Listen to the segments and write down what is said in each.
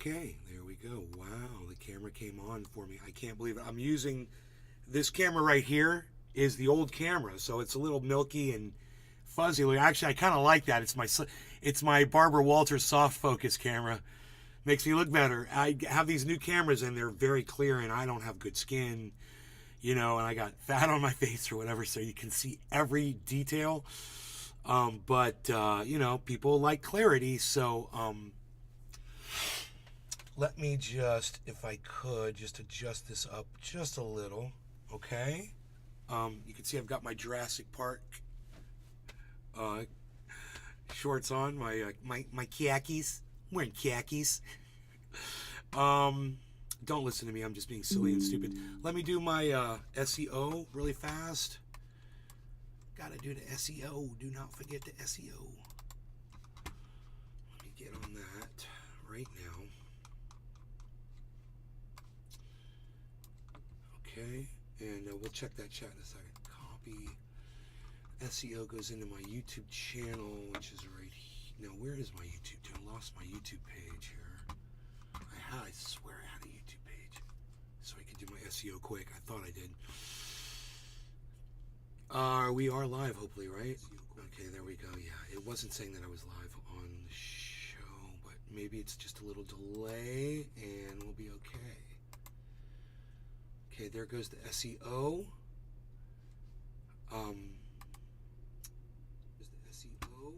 Okay, there we go. Wow, the camera came on for me. I can't believe it. I'm using this camera right here is the old camera, so it's a little milky and fuzzy. Actually, I kind of like that. It's my Barbara Walters soft focus camera. Makes me look better. I have these new cameras and they're very clear, and I don't have good skin, and I got fat on my face or whatever, so you can see every detail. But people like clarity, so let me just, if I could, just adjust this up just a little, okay? You can see I've got my Jurassic Park shorts on, my khakis. I'm wearing khakis. Don't listen to me, I'm just being silly and stupid. Let me do my SEO really fast. Gotta do the SEO. Do not forget the SEO. Let me get on that right now. Okay, and we'll check that chat in a second. Copy. SEO goes into my YouTube channel, which is right here. Now, where is my YouTube channel? I lost my YouTube page here. I swear I had a YouTube page, so I could do my SEO quick. I thought I did. We are live, hopefully, right? Okay, there we go. Yeah, it wasn't saying that I was live on the show, but maybe it's just a little delay, and we'll be okay. Okay, there goes the SEO. Is the SEO?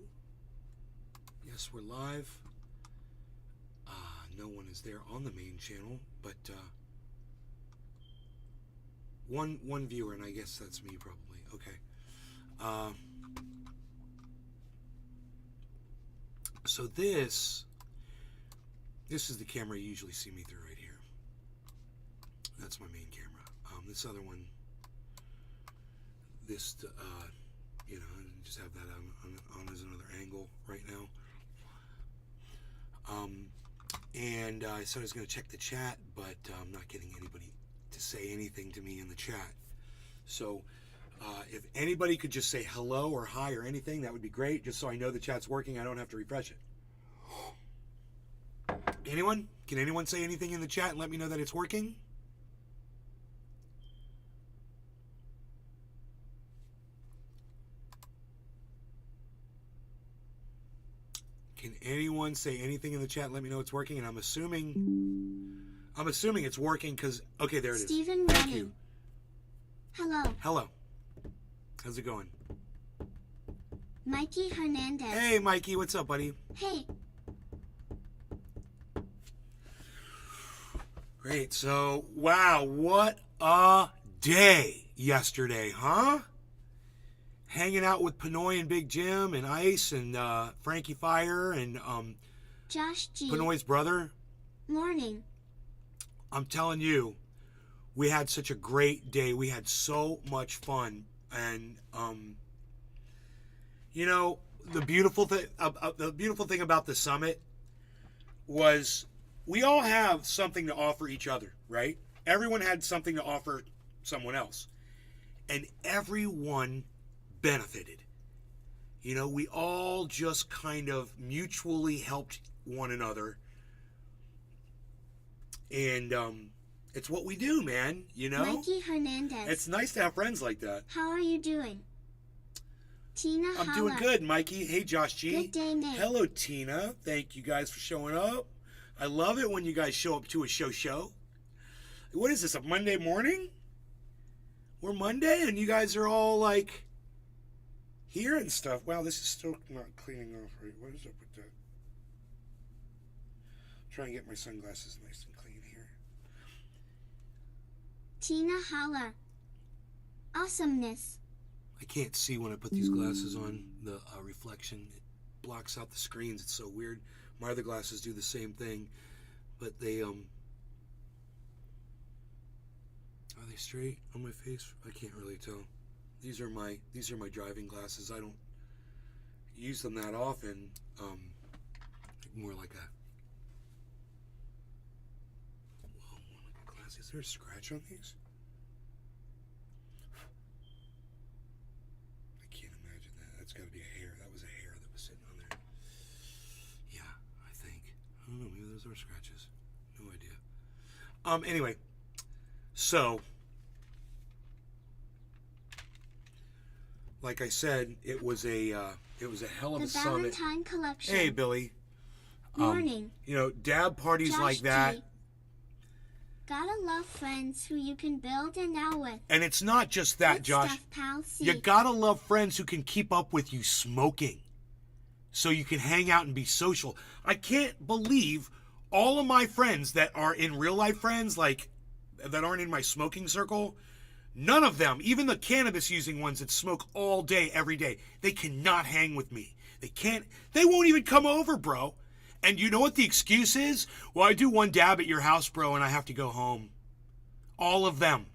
Yes, we're live. No one is there on the main channel, but one viewer, and I guess that's me probably. Okay. So this is the camera you usually see me through right here. That's my main camera. This other one, just have that on as another angle right now. And I said I was going to check the chat, but I'm not getting anybody to say anything to me in the chat. So if anybody could just say hello or hi or anything, that would be great, just so I know the chat's working. I don't have to refresh it. Anyone? Can anyone say anything in the chat and let me know that it's working? Can anyone say anything in the chat and let me know it's working? And I'm assuming it's working because, okay, there it is. Stephen Thank Running. you. Hello. Hello. How's it going? Mikey Hernandez. Hey, Mikey. What's up, buddy? Hey. Great. So, wow, what a day yesterday, huh? Hanging out with Pinoy and Big Jim and Ice and Frankie Fire and Josh G. Pinoy's brother. Morning. I'm telling you, we had such a great day. We had so much fun. And, the beautiful thing about the summit was we all have something to offer each other, right? Everyone had something to offer someone else. And everyone benefited. We all just kind of mutually helped one another. And it's what we do, man, Mikey Hernandez. It's nice to have friends like that. How are you doing? Tina I'm Holla. doing good, Mikey. Hey, Josh G. Good day, Nate. Hello, Tina. Thank you guys for showing up. I love it when you guys show up to a show. What is this, a Monday morning? We're Monday and you guys are all like here and stuff. Wow, this is still not cleaning off right. What is up with that? Trying to get my sunglasses nice and clean here. Tina Holla. Awesomeness. I can't see when I put these glasses on. The reflection, it blocks out the screens. It's so weird. My other glasses do the same thing, but they are they straight on my face? I can't really tell. These are my driving glasses. I don't use them that often. More like a glass. Is there a scratch on these? I can't imagine that. That's got to be a hair. That was a hair that was sitting on there. Yeah, I think. I don't know. Maybe those are scratches. No idea. Anyway, so like I said, it was a hell of The a summit. Valentine Collection. Hey, Billy. Morning. You know, dab parties Josh like that. G. Gotta love friends who you can build an out with. And it's not just that, Good Josh. stuff, pal. C. You gotta love friends who can keep up with you smoking, so you can hang out and be social. I can't believe all of my friends that are in real life friends, like that aren't in my smoking circle, none of them, even the cannabis using ones that smoke all day, every day, they cannot hang with me. They won't even come over, bro. And you know what the excuse is? Well, I do one dab at your house, bro, and I have to go home. All of them.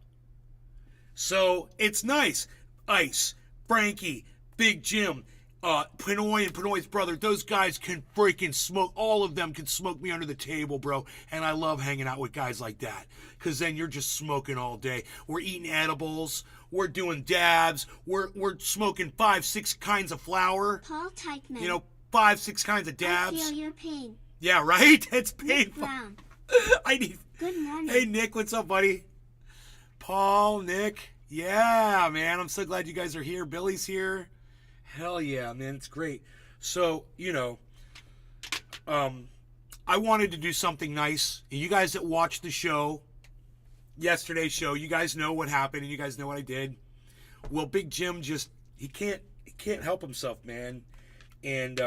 So it's nice. Ice, Frankie, Big Jim, Pinoy and Pinoy's brother, those guys can freaking smoke. All of them can smoke me under the table, bro. And I love hanging out with guys like that, because then you're just smoking all day. We're eating edibles. We're doing dabs. We're smoking 5-6 kinds of flour. Paul Teichman. You know, 5-6 kinds of dabs. I feel your pain. Yeah, right? It's Nick painful. Brown. I need. Good morning. Hey, Nick, what's up, buddy? Paul, Nick. Yeah, man, I'm so glad you guys are here. Billy's here. Hell yeah, man, it's great. So, you know, I wanted to do something nice. And you guys that watched the show, yesterday's show, you guys know what happened and you guys know what I did. Well, Big Jim just, he can't help himself, man. And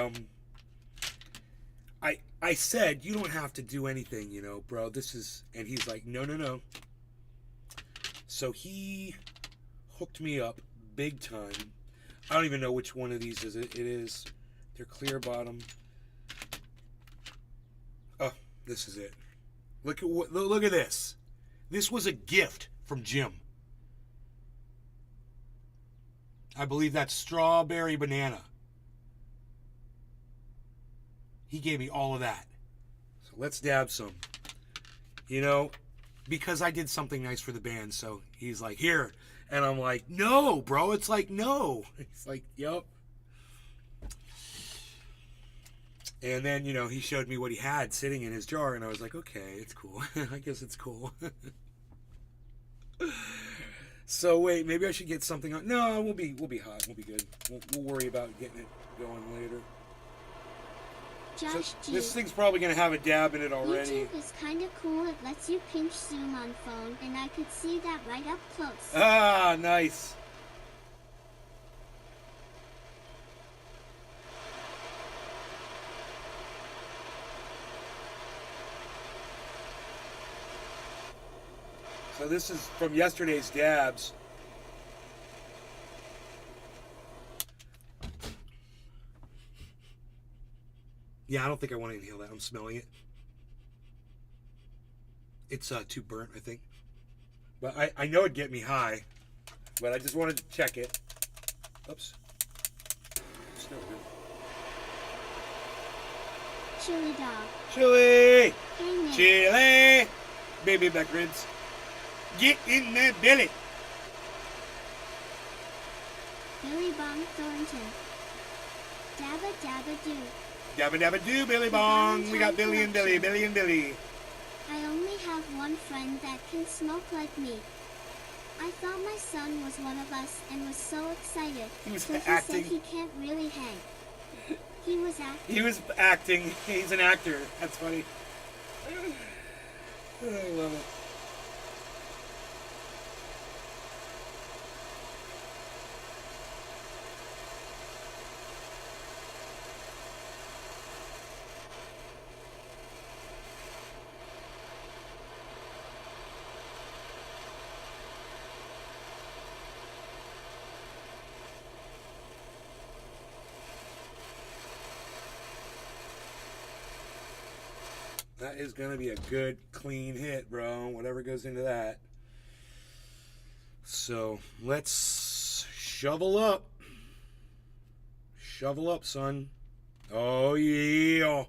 I said, you don't have to do anything, you know, bro. This is, and he's like, no. So he hooked me up big time. I don't even know which one of these it is. They're clear bottom. Oh, this is it. Look at this. This was a gift from Jim. I believe that's strawberry banana. He gave me all of that. So let's dab some. You know, because I did something nice for the band. So he's like, here. And I'm like, no, bro. It's like, no. It's like, yup. And then, you know, he showed me what he had sitting in his jar. And I was like, okay, it's cool. I guess it's cool. So wait, maybe I should get something on. No, we'll be hot. We'll be good. We'll worry about getting it going later. Josh G. This thing's probably going to have a dab in it already. YouTube is kind of cool. It lets you pinch zoom on phone, and I could see that right up close. Ah, nice. So this is from yesterday's dabs. Yeah, I don't think I want to inhale that. I'm smelling it. It's too burnt, I think. But I know it'd get me high. But I just wanted to check it. Oops. It's no good. Chili dog. Chili! Hey Nick. Chili! Baby back ribs. Get in there, Billy! Billy Bong Thornton. Dabba dabba doo. Dabba dabba doo, Billy Bong. We got Billy and Billy, Billy and Billy. I only have one friend that can smoke like me. I thought my son was one of us and was so excited. He was but acting. He said he can't really hang. He was acting. He was acting. He's an actor. That's funny. I love it. That is going to be a good, clean hit, bro. Whatever goes into that. So, let's shovel up. Shovel up, son. Oh, yeah.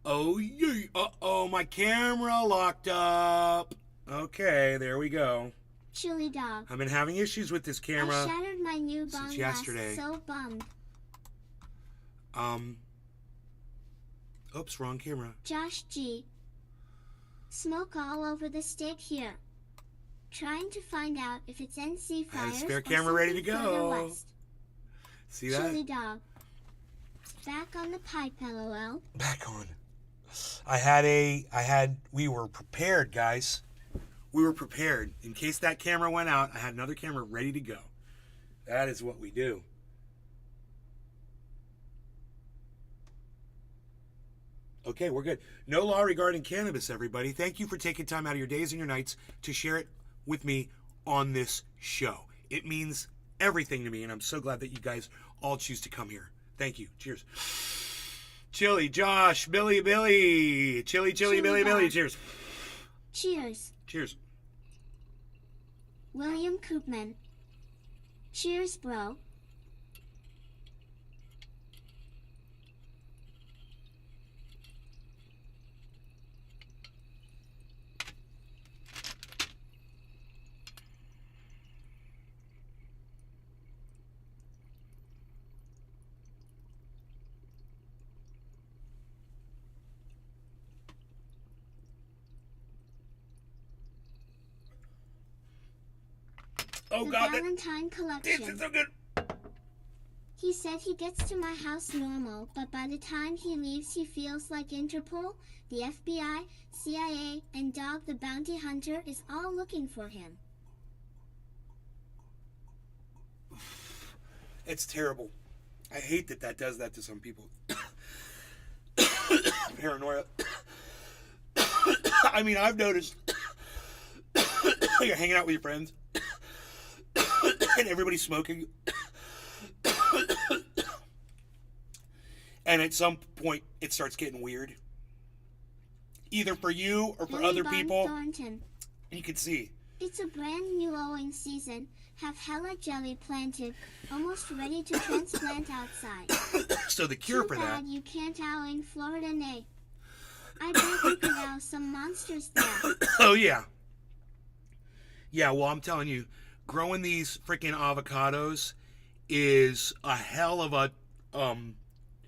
Oh, yeah. Uh-oh, my camera locked up. Okay, there we go. Chili dog. I've been having issues with this camera. I shattered my new bong since yesterday. So bummed. Oops, wrong camera. Josh G. Smoke all over the steak here. Trying to find out if it's NC I had a fires spare or camera ready to something further go. west. See that? Chili dog. Back on the pipe, LOL. Back on. We were prepared, guys. We were prepared. In case that camera went out, I had another camera ready to go. That is what we do. Okay, we're good. No law regarding cannabis, everybody. Thank you for taking time out of your days and your nights to share it with me on this show. It means everything to me, and I'm so glad that you guys all choose to come here. Thank you. Cheers. Chili, Josh, Billy. Chili, Billy. Cheers. Cheers. Cheers. William Koopman. Cheers, bro. Oh, The God. Valentine collection. This is so good. He said he gets to my house normal, but by the time he leaves he feels like Interpol, the FBI, CIA, and Dog the Bounty Hunter is all looking for him. It's terrible. I hate that does that to some people. Paranoia. I mean, I've noticed you're hanging out with your friends and everybody's smoking. And at some point, it starts getting weird. Either for you or for Billy other Bob people. Thornton. And you can see. It's a brand new owing season. Have hella jelly planted, almost ready to transplant outside. So the cure Too for bad that. you can't owl in Florida, nay. I bet you could owl some monsters there. Oh, yeah. Yeah, well, I'm telling you, growing these freaking avocados is a hell of a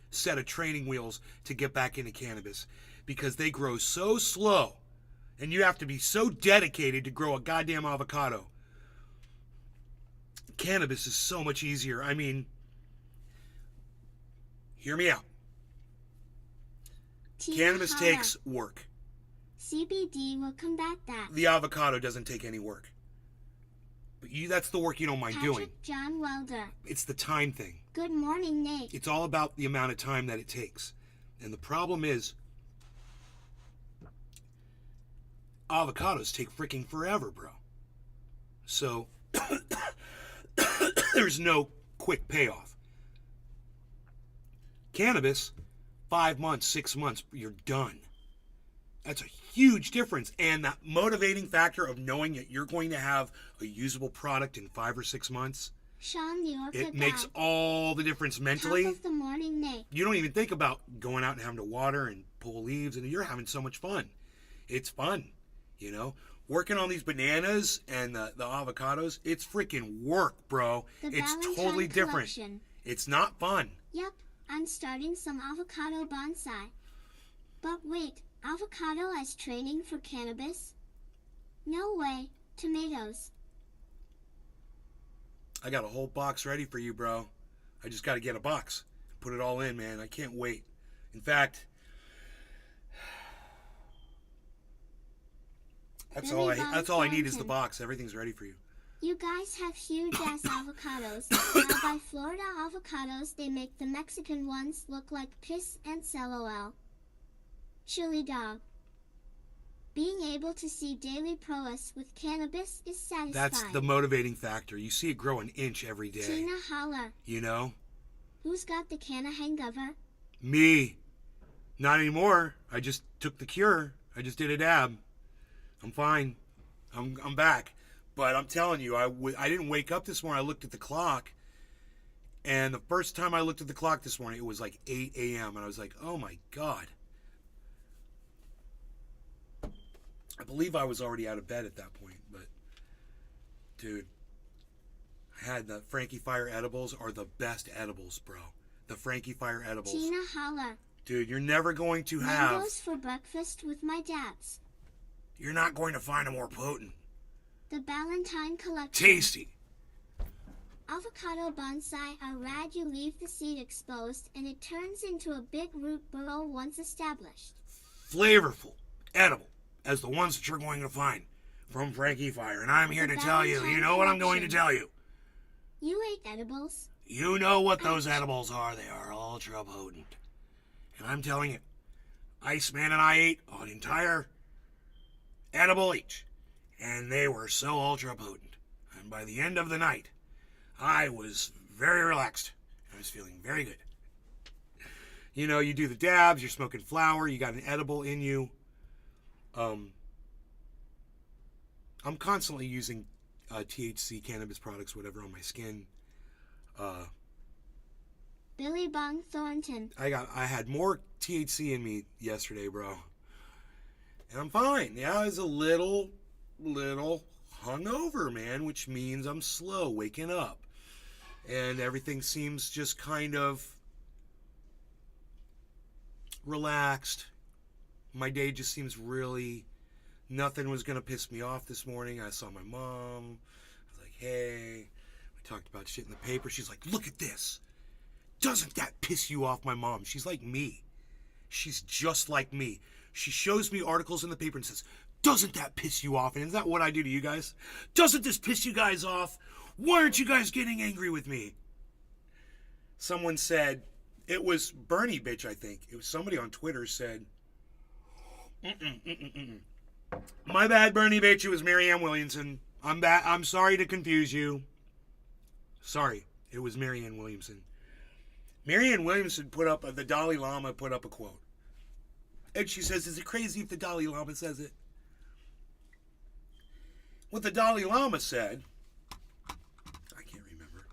set of training wheels to get back into cannabis, because they grow so slow and you have to be so dedicated to grow a goddamn avocado. Cannabis is so much easier. I mean, hear me out. Cannabis takes work. CBD will combat that. The avocado doesn't take any work. But that's the work you don't mind doing. Patrick John Welder. It's the time thing. Good morning, Nate. It's all about the amount of time that it takes. And the problem is, avocados take freaking forever, bro. So, there's no quick payoff. Cannabis, 5 months, 6 months, you're done. That's a huge difference. And that motivating factor of knowing that you're going to have a usable product in 5 or 6 months, Sean the Orchid it makes Guy. all the difference mentally. Top of the morning, Nate. You don't even think about going out and having to water and pull leaves, and you're having so much fun. It's fun, you know? Working on these bananas and the avocados, it's freaking work, bro. The It's Valentine totally different. collection. It's not fun. Yep, I'm starting some avocado bonsai. But wait, avocado as training for cannabis? No way. Tomatoes. I got a whole box ready for you, bro. I just got to get a box. Put it all in, man. I can't wait. In fact, that's all I need is the box. Everything's ready for you. You guys have huge ass avocados. Now by Florida avocados, they make the Mexican ones look like piss and LOL. Chili dog. Being able to see daily prowess with cannabis is satisfying. That's the motivating factor. You see it grow an inch every day. Tina holler. You know? Who's got the Cannahangover? Me. Not anymore. I just took the cure. I just did a dab. I'm fine. I'm back. But I'm telling you, I didn't wake up this morning. I looked at the clock. And the first time I looked at the clock this morning, it was like 8 a.m. And I was like, oh my God. I believe I was already out of bed at that point. But, dude, I had the Frankie Fire edibles are the best edibles, bro. The Frankie Fire edibles. Tina holler. Dude, you're never going to have... Mangoes for breakfast with my dads. You're not going to find a more potent. The Ballantine Collection. Tasty. Avocado bonsai are rad. You leave the seed exposed and it turns into a big root burrow once established. Flavorful, edible, as the ones that you're going to find from Frankie Fire. And I'm here to tell you, you know what I'm going to tell you. You ate edibles? You know what those edibles are. They are ultra potent. And I'm telling you, Iceman and I ate an entire edible each. And they were so ultra potent. And by the end of the night, I was very relaxed. I was feeling very good. You know, you do the dabs, you're smoking flower, you got an edible in you. I'm constantly using THC, cannabis products, whatever, on my skin. Billy Bong Thornton. I had more THC in me yesterday, bro. And I'm fine. Yeah, I was a little hungover, man, which means I'm slow waking up. And everything seems just kind of relaxed. My day just seems really... Nothing was going to piss me off this morning. I saw my mom. I was like, hey. We talked about shit in the paper. She's like, look at this. Doesn't that piss you off, my mom? She's like me. She's just like me. She shows me articles in the paper and says, doesn't that piss you off? And is that what I do to you guys? Doesn't this piss you guys off? Why aren't you guys getting angry with me? Someone said, it was Bernie bitch, I think. It was somebody on Twitter said, my bad, Bernie bitch. It was Marianne Williamson. I'm sorry to confuse you. Sorry, it was Marianne Williamson. Marianne Williamson put up, the Dalai Lama put up a quote. And she says, is it crazy if the Dalai Lama says it? What the Dalai Lama said, I can't remember.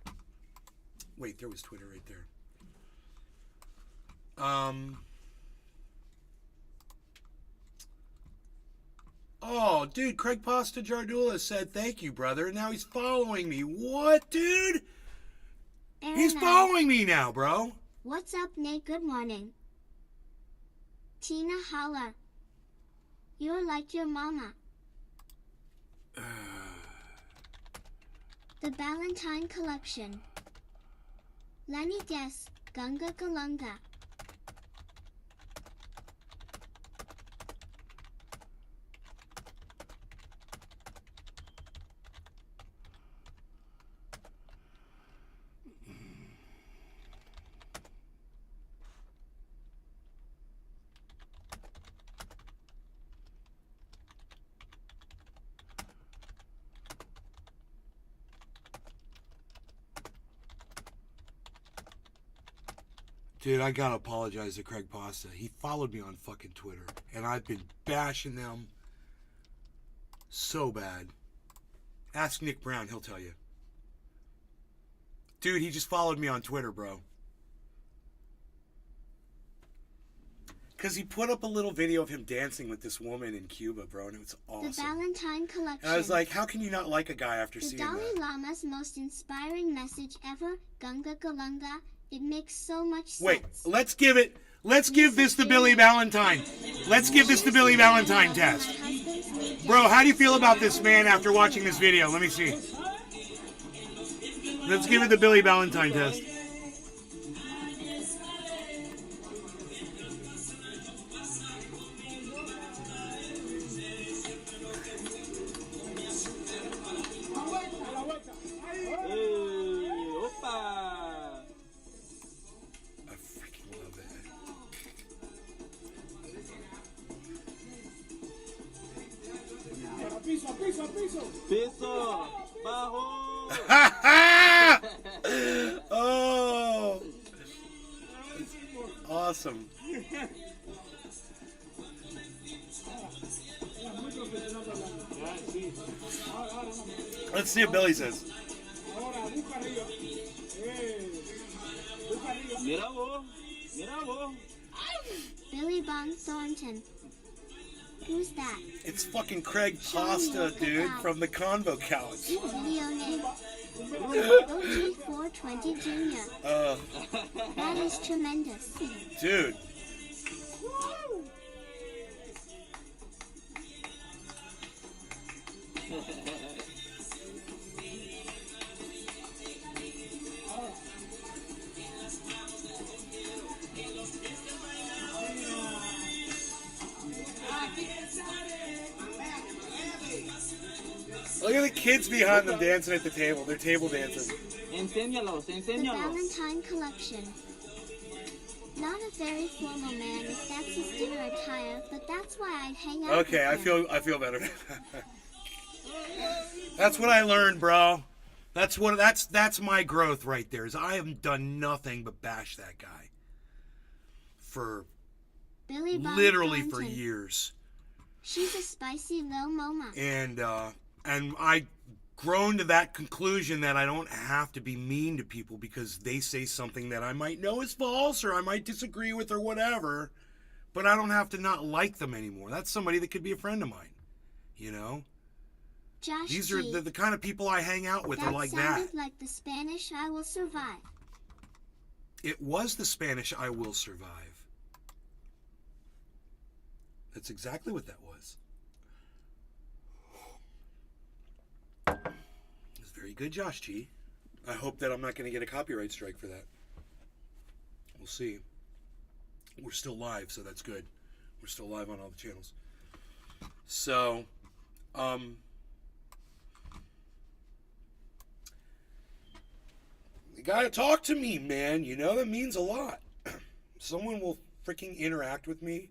Wait, there was Twitter right there. Oh, dude, Craig Pasta Jardula said, thank you, brother. Now he's following me. What, dude? He's following me now, bro. What's up, Nate? Good morning. Tina Holler. You're like your mama. The Ballantine Collection. Lenny Des, Gunga Galunga. Dude, I gotta apologize to Craig Pasta. He followed me on fucking Twitter, and I've been bashing them so bad. Ask Nick Brown, he'll tell you. Dude, he just followed me on Twitter, bro. Because he put up a little video of him dancing with this woman in Cuba, bro, and it was awesome. The Ballantine Collection. And I was like, how can you not like a guy after seeing that? The Dalai Lama's most inspiring message ever, Gunga Galunga. It makes so much sense. Wait, let's give this the Billy Valentine. Let's give this the Billy Valentine test. Bro, how do you feel about this man after watching this video? Let me see. Let's give it the Billy Valentine test. Piso, bajo. Oh, awesome. Let's see what Billy says. Mira vos, mira vos. Billy Bong Thornton. Who's that? It's fucking Craig Pasta, dude, from the Convo Couch. Video name. OG420 Jr. That is tremendous. Dude. the kids behind them dancing at the table. They're table dancing. Enséñalos, The enséñalos. Valentine Collection. Not a very formal man if that's his dinner attire, but that's why I'd hang out Okay, I with him. feel better. That's what I learned, bro. That's my growth right there. Is I haven't done nothing but bash that guy for Billy Bob literally for Thornton. years. She's a spicy little mama. And I grown to that conclusion that I don't have to be mean to people because they say something that I might know is false or I might disagree with or whatever, but I don't have to not like them anymore. That's somebody that could be a friend of mine, you know? Josh These G. are the kind of people I hang out with are like sounded that. like the Spanish I will survive. It was the Spanish I will survive. That's exactly what that was. It's very good, Josh G. I hope that I'm not going to get a copyright strike for that. We'll see. We're still live, so that's good. We're still live on all the channels. So, you gotta talk to me, man. You know, that means a lot. Someone will freaking interact with me.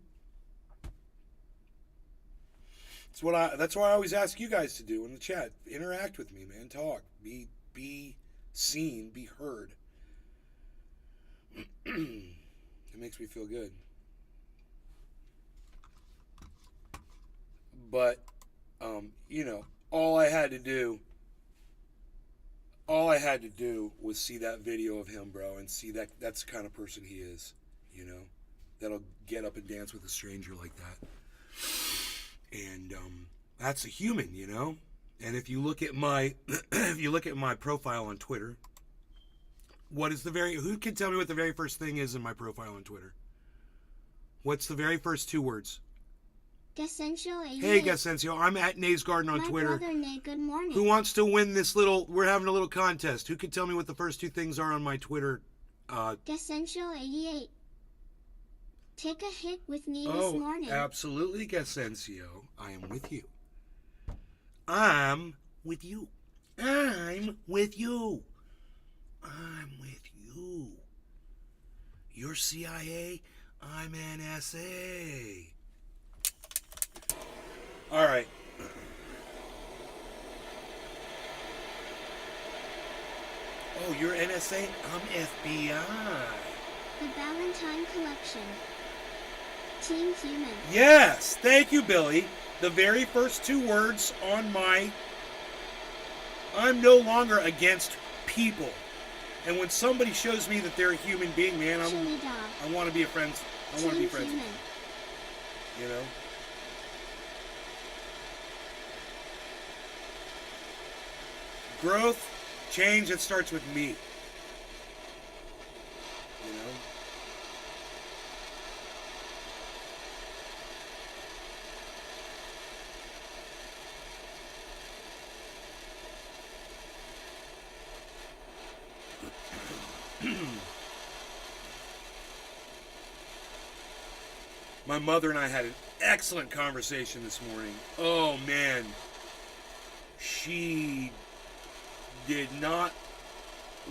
That's what I always ask you guys to do in the chat. Interact with me, man. Talk. Be seen. Be heard. It makes me feel good. But, you know, all I had to do was see that video of him, bro, and see that's the kind of person he is, you know, that'll get up and dance with a stranger like that. And that's a human, you know. And if you look at my profile on Twitter, who can tell me what the very first thing is in my profile on Twitter? What's the very first two words? Gasencio 88. Hey, Gasencio, I'm at Nays Garden on My Twitter. brother Nate, good morning. Who wants to win this we're having a little contest. Who can tell me what the first two things are on my Twitter? Gasencio 88. Take a hit with me this morning. Absolutely, Gasencio. I am with you. I'm with you. I'm with you. I'm with you. You're CIA. I'm NSA. All right. Oh, you're NSA? I'm FBI. The Valentine Collection. Team Human. Yes, thank you, Billy. The very first two words on I'm no longer against people. And when somebody shows me that they're a human being, man, Chili Dog. I want to be friends. I want to be Team friends with Human. you, you know? Growth, change, it starts with me. You know? My mother and I had an excellent conversation this morning. Oh, man. She did not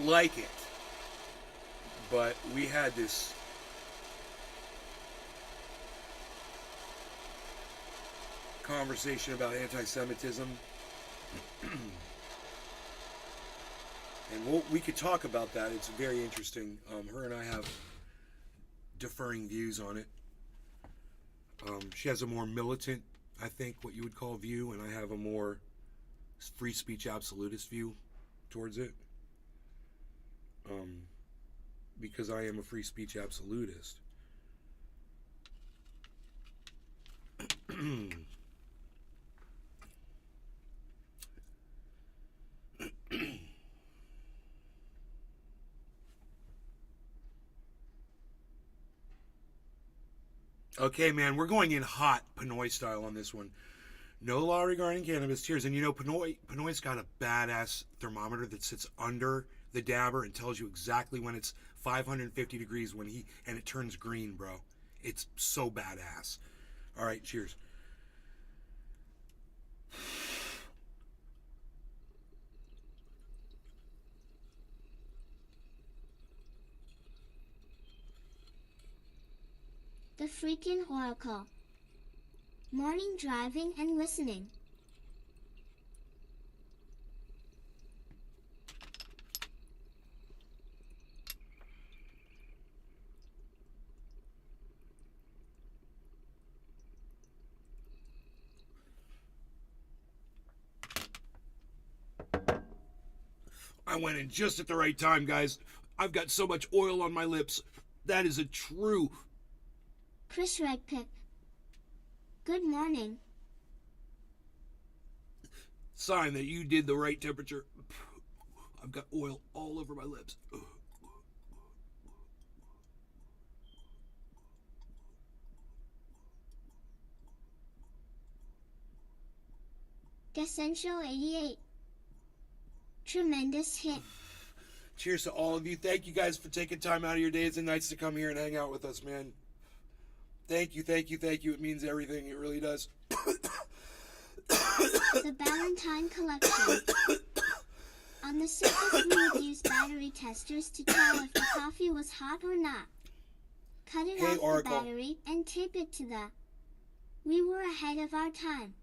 like it. But we had this conversation about anti-Semitism. And we could talk about that. It's very interesting. Her and I have differing views on it. She has a more militant, I think, what you would call view, and I have a more free speech absolutist view towards it. Because I am a free speech absolutist. Okay, man, we're going in hot Pinoy style on this one. No law regarding cannabis. Cheers. And you know, Pinoy's got a badass thermometer that sits under the dabber and tells you exactly when it's 550 degrees and it turns green, bro. It's so badass. All right, cheers. freaking oracle. Morning driving and listening. I went in just at the right time, guys. I've got so much oil on my lips. That is a true Chris Redpick. Good morning. sign that you did the right temperature. I've got oil all over my lips. Essential 88. Tremendous hit. Cheers to all of you. Thank you guys for taking time out of your days and nights to come here and hang out with us, man. Thank you, thank you, thank you. It means everything. It really does. The Valentine Collection. On the surface, we would use battery testers to tell if the coffee was hot or not. Cut it off Oracle. the battery and tape it to the... We were ahead of our time.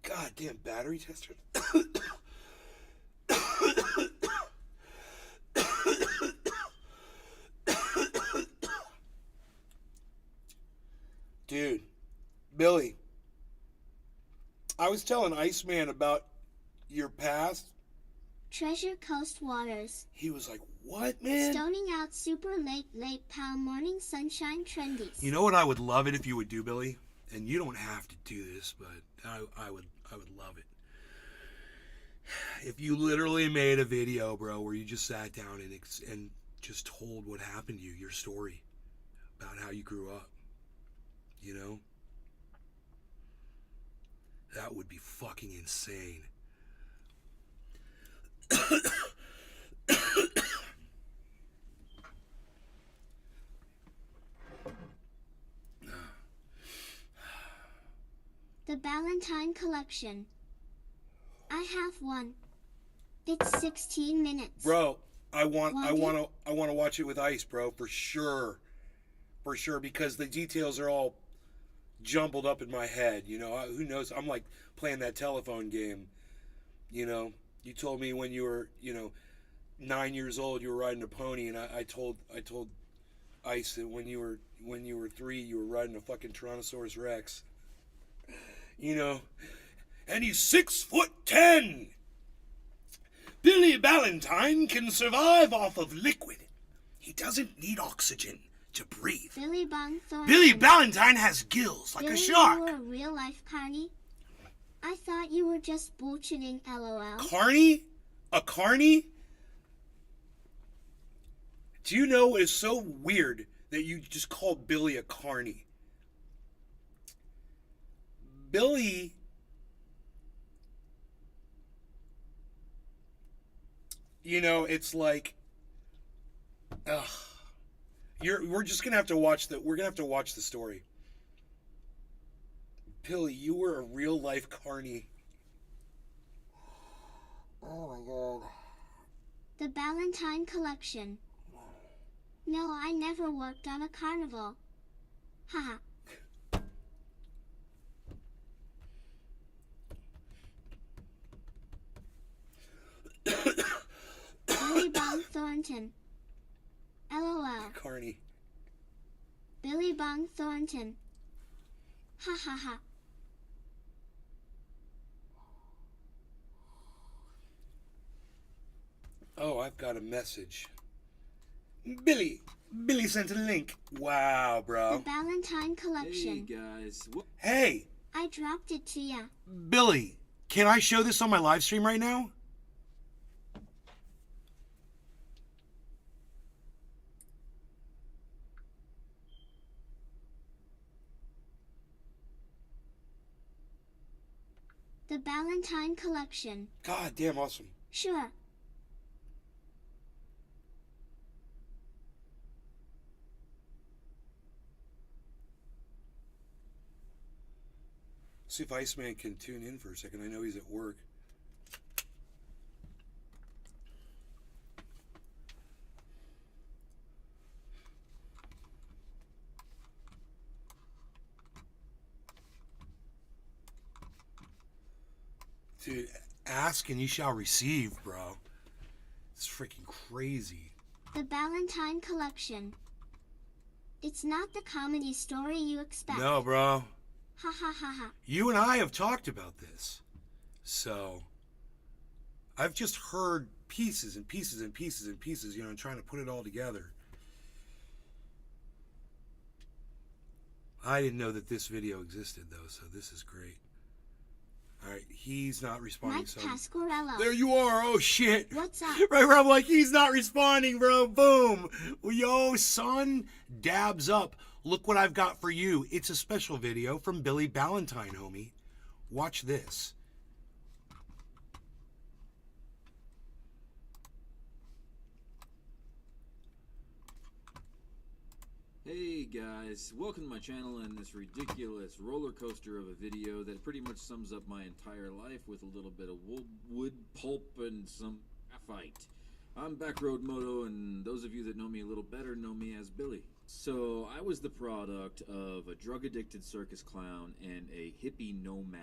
Goddamn battery tester. Dude, Billy, I was telling Iceman about your past. Treasure Coast Waters. He was like, what, man? Stoning out super late pal morning sunshine trendies. You know what I would love it if you would do, Billy? And you don't have to do this, but I would love it. If you literally made a video, bro, where you just sat down and just told what happened to you, your story about how you grew up, you know? That would be fucking insane. The Valentine Collection. I have one. It's 16 minutes. Bro, I want to watch it with Ice, bro, for sure. For sure, because the details are all jumbled up in my head, you know. Who knows? I'm like playing that telephone game, you know. You told me when you were, 9 years old, you were riding a pony, and I told Ice that when you were 3, you were riding a fucking Tyrannosaurus Rex. You know, and he's 6'10". Billy Valentine can survive off of liquid. He doesn't need oxygen to breathe. Billy Bong Thornton. Billy Valentine has gills like Billy, a shark. You were a real life carny? I thought you were just bullshitting, LOL. Carney? A carney? Do you know it is so weird that you just called Billy a carney? Billy, it's like, we're just gonna have to watch the story. Billy, you were a real life carny. Oh my god. The Valentine Collection. No, I never worked on a carnival. Haha. Billy Bong Thornton. LOL. Carney. Billy Bong Thornton. Ha ha ha. Oh, I've got a message. Billy sent a link. Wow, The bro. Valentine Collection. Hey guys, Hey, I dropped it to ya. Billy, can I show this on my live stream right now? The Valentine Collection. God damn awesome. Sure. See if Iceman can tune in for a second. I know he's at work. Dude, ask and you shall receive, bro. It's freaking crazy. The Ballantine Collection. It's not the comedy story you expect. No, bro. Ha ha ha ha. You and I have talked about this. So, I've just heard pieces and pieces and pieces and pieces, you know, and trying to put it all together. I didn't know that this video existed, though, so this is great. All right, he's not responding. Mike So Pasquarello. there you are. Oh, shit. What's up? Right where I'm like, he's not responding, bro. Boom. Yo, son, dabs up. Look what I've got for you. It's a special video from Billy Ballantine, homie. Watch this. Hey guys, welcome to my channel and this ridiculous roller coaster of a video that pretty much sums up my entire life with a little bit of wood pulp and some graphite. I'm Backroad Moto, and those of you that know me a little better know me as Billy. So I was the product of a drug-addicted circus clown and a hippie nomad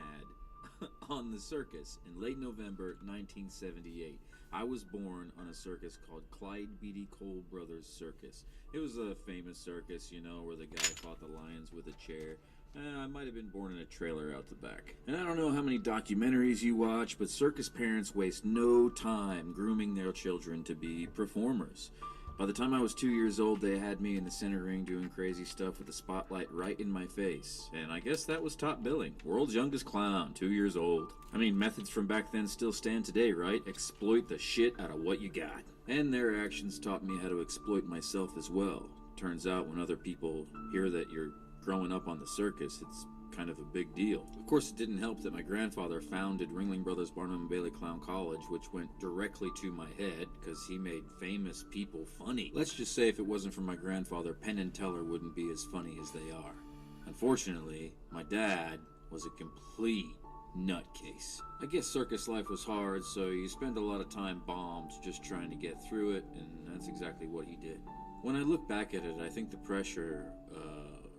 on the circus in late November 1978. I was born on a circus called Clyde Beatty Cole Brothers Circus. It was a famous circus, you know, where the guy fought the lions with a chair. I might have been born in a trailer out the back. And I don't know how many documentaries you watch, but circus parents waste no time grooming their children to be performers. By the time I was 2 years old, they had me in the center ring doing crazy stuff with the spotlight right in my face. And I guess that was top billing. World's youngest clown, 2 years old. I mean, methods from back then still stand today, right? Exploit the shit out of what you got. And their actions taught me how to exploit myself as well. Turns out when other people hear that you're growing up on the circus, it's kind of a big deal. Of course, it didn't help that my grandfather founded Ringling Brothers Barnum and Bailey Clown College, which went directly to my head because he made famous people funny. Let's just say if it wasn't for my grandfather, Penn and Teller wouldn't be as funny as they are. Unfortunately, my dad was a complete nutcase. I guess circus life was hard, so you spend a lot of time bombed just trying to get through it, and that's exactly what he did. When I look back at it, I think the pressure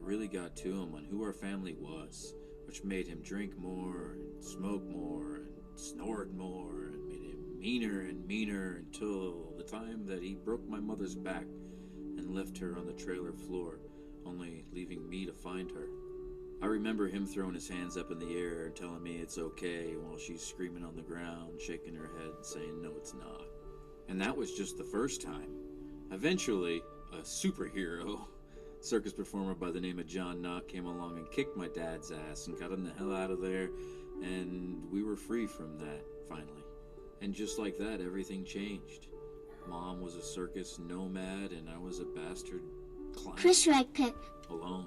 really got to him on who our family was, which made him drink more and smoke more and snort more and made him meaner and meaner until the time that he broke my mother's back and left her on the trailer floor, only leaving me to find her. I remember him throwing his hands up in the air and telling me it's okay while she's screaming on the ground, shaking her head and saying no it's not. And that was just the first time. Eventually, a superhero circus performer by the name of John Knott came along and kicked my dad's ass and got him the hell out of there, and we were free from that, finally. And just like that, everything changed. Mom was a circus nomad, and I was a bastard clown. Chris Redpick. Alone.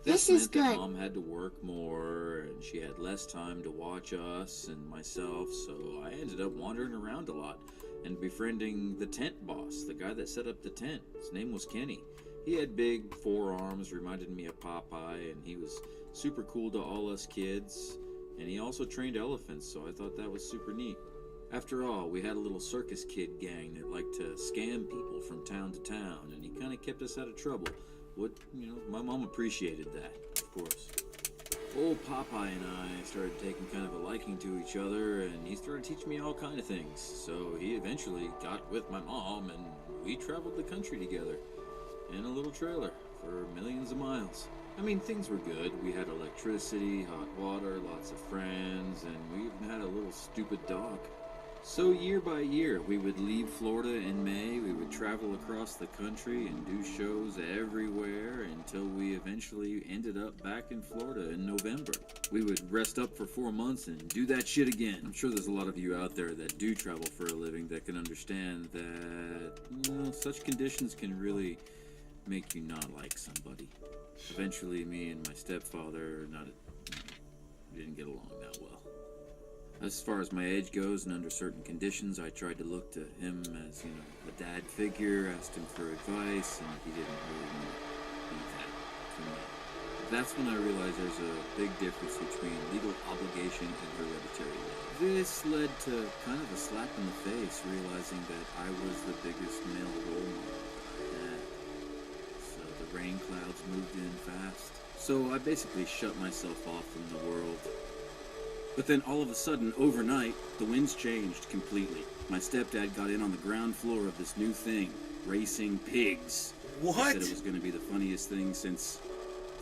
This That is meant that good. Mom had to work more, and she had less time to watch us and myself, so I ended up wandering around a lot and befriending the tent boss, the guy that set up the tent. His name was Kenny. He had big forearms, reminded me of Popeye, and he was super cool to all us kids. And he also trained elephants, so I thought that was super neat. After all, we had a little circus kid gang that liked to scam people from town to town, and he kind of kept us out of trouble. My mom appreciated that, of course. Old Popeye and I started taking kind of a liking to each other, and he started teaching me all kind of things. So he eventually got with my mom, and we traveled the country together. In a little trailer for millions of miles. I mean, things were good. We had electricity, hot water, lots of friends, and we even had a little stupid dog. So year by year, we would leave Florida in May, we would travel across the country and do shows everywhere until we eventually ended up back in Florida in November. We would rest up for 4 months and do that shit again. I'm sure there's a lot of you out there that do travel for a living that can understand that, such conditions can really make you not like somebody. Eventually, me and my stepfather didn't get along that well. As far as my age goes and under certain conditions, I tried to look to him as, a dad figure, asked him for advice, and he didn't really want to be that to me. But that's when I realized there's a big difference between legal obligation and hereditary love. This led to kind of a slap in the face, realizing that I was the biggest male role model I had. So the rain clouds moved in fast. So I basically shut myself off from the world. But then all of a sudden, overnight, the winds changed completely. My stepdad got in on the ground floor of this new thing, racing pigs. He What? said it was going to be the funniest thing since,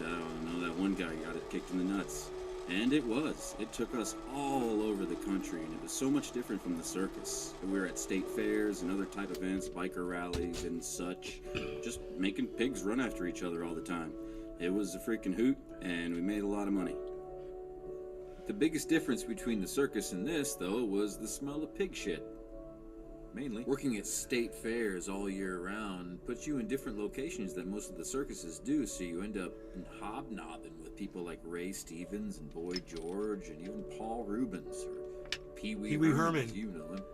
I don't know, that one guy got it kicked in the nuts. And it was. It took us all over the country, and it was so much different from the circus. We were at state fairs and other type events, biker rallies and such, just making pigs run after each other all the time. It was a freaking hoot, and we made a lot of money. The biggest difference between the circus and this, though, was the smell of pig shit. Mainly. Working at state fairs all year round puts you in different locations than most of the circuses do, so you end up hobnobbing with people like Ray Stevens and Boy George and even Paul Rubens or Pee Wee Herman. As you know him.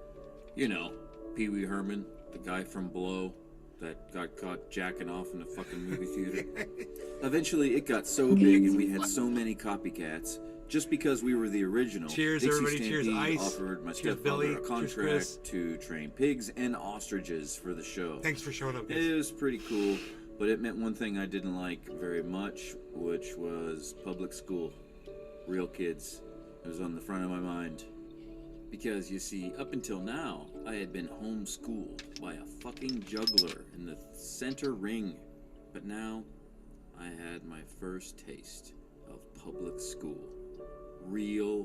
You know, Pee Wee Herman, the guy from Blow that got caught jacking off in a fucking movie theater. Eventually, it got so big and we had so many copycats. Just because we were the original, Cheers, Dixie everybody. Cheers, Stampede Ice. offered my Cheers, stepfather Billy. a Cheers, contract Chris. to train pigs and ostriches for the show. Thanks for showing up, guys. It was pretty cool, but it meant one thing I didn't like very much, which was public school. Real kids. It was on the front of my mind. Because, you see, up until now, I had been homeschooled by a fucking juggler in the center ring. But now, I had my first taste of public school. Real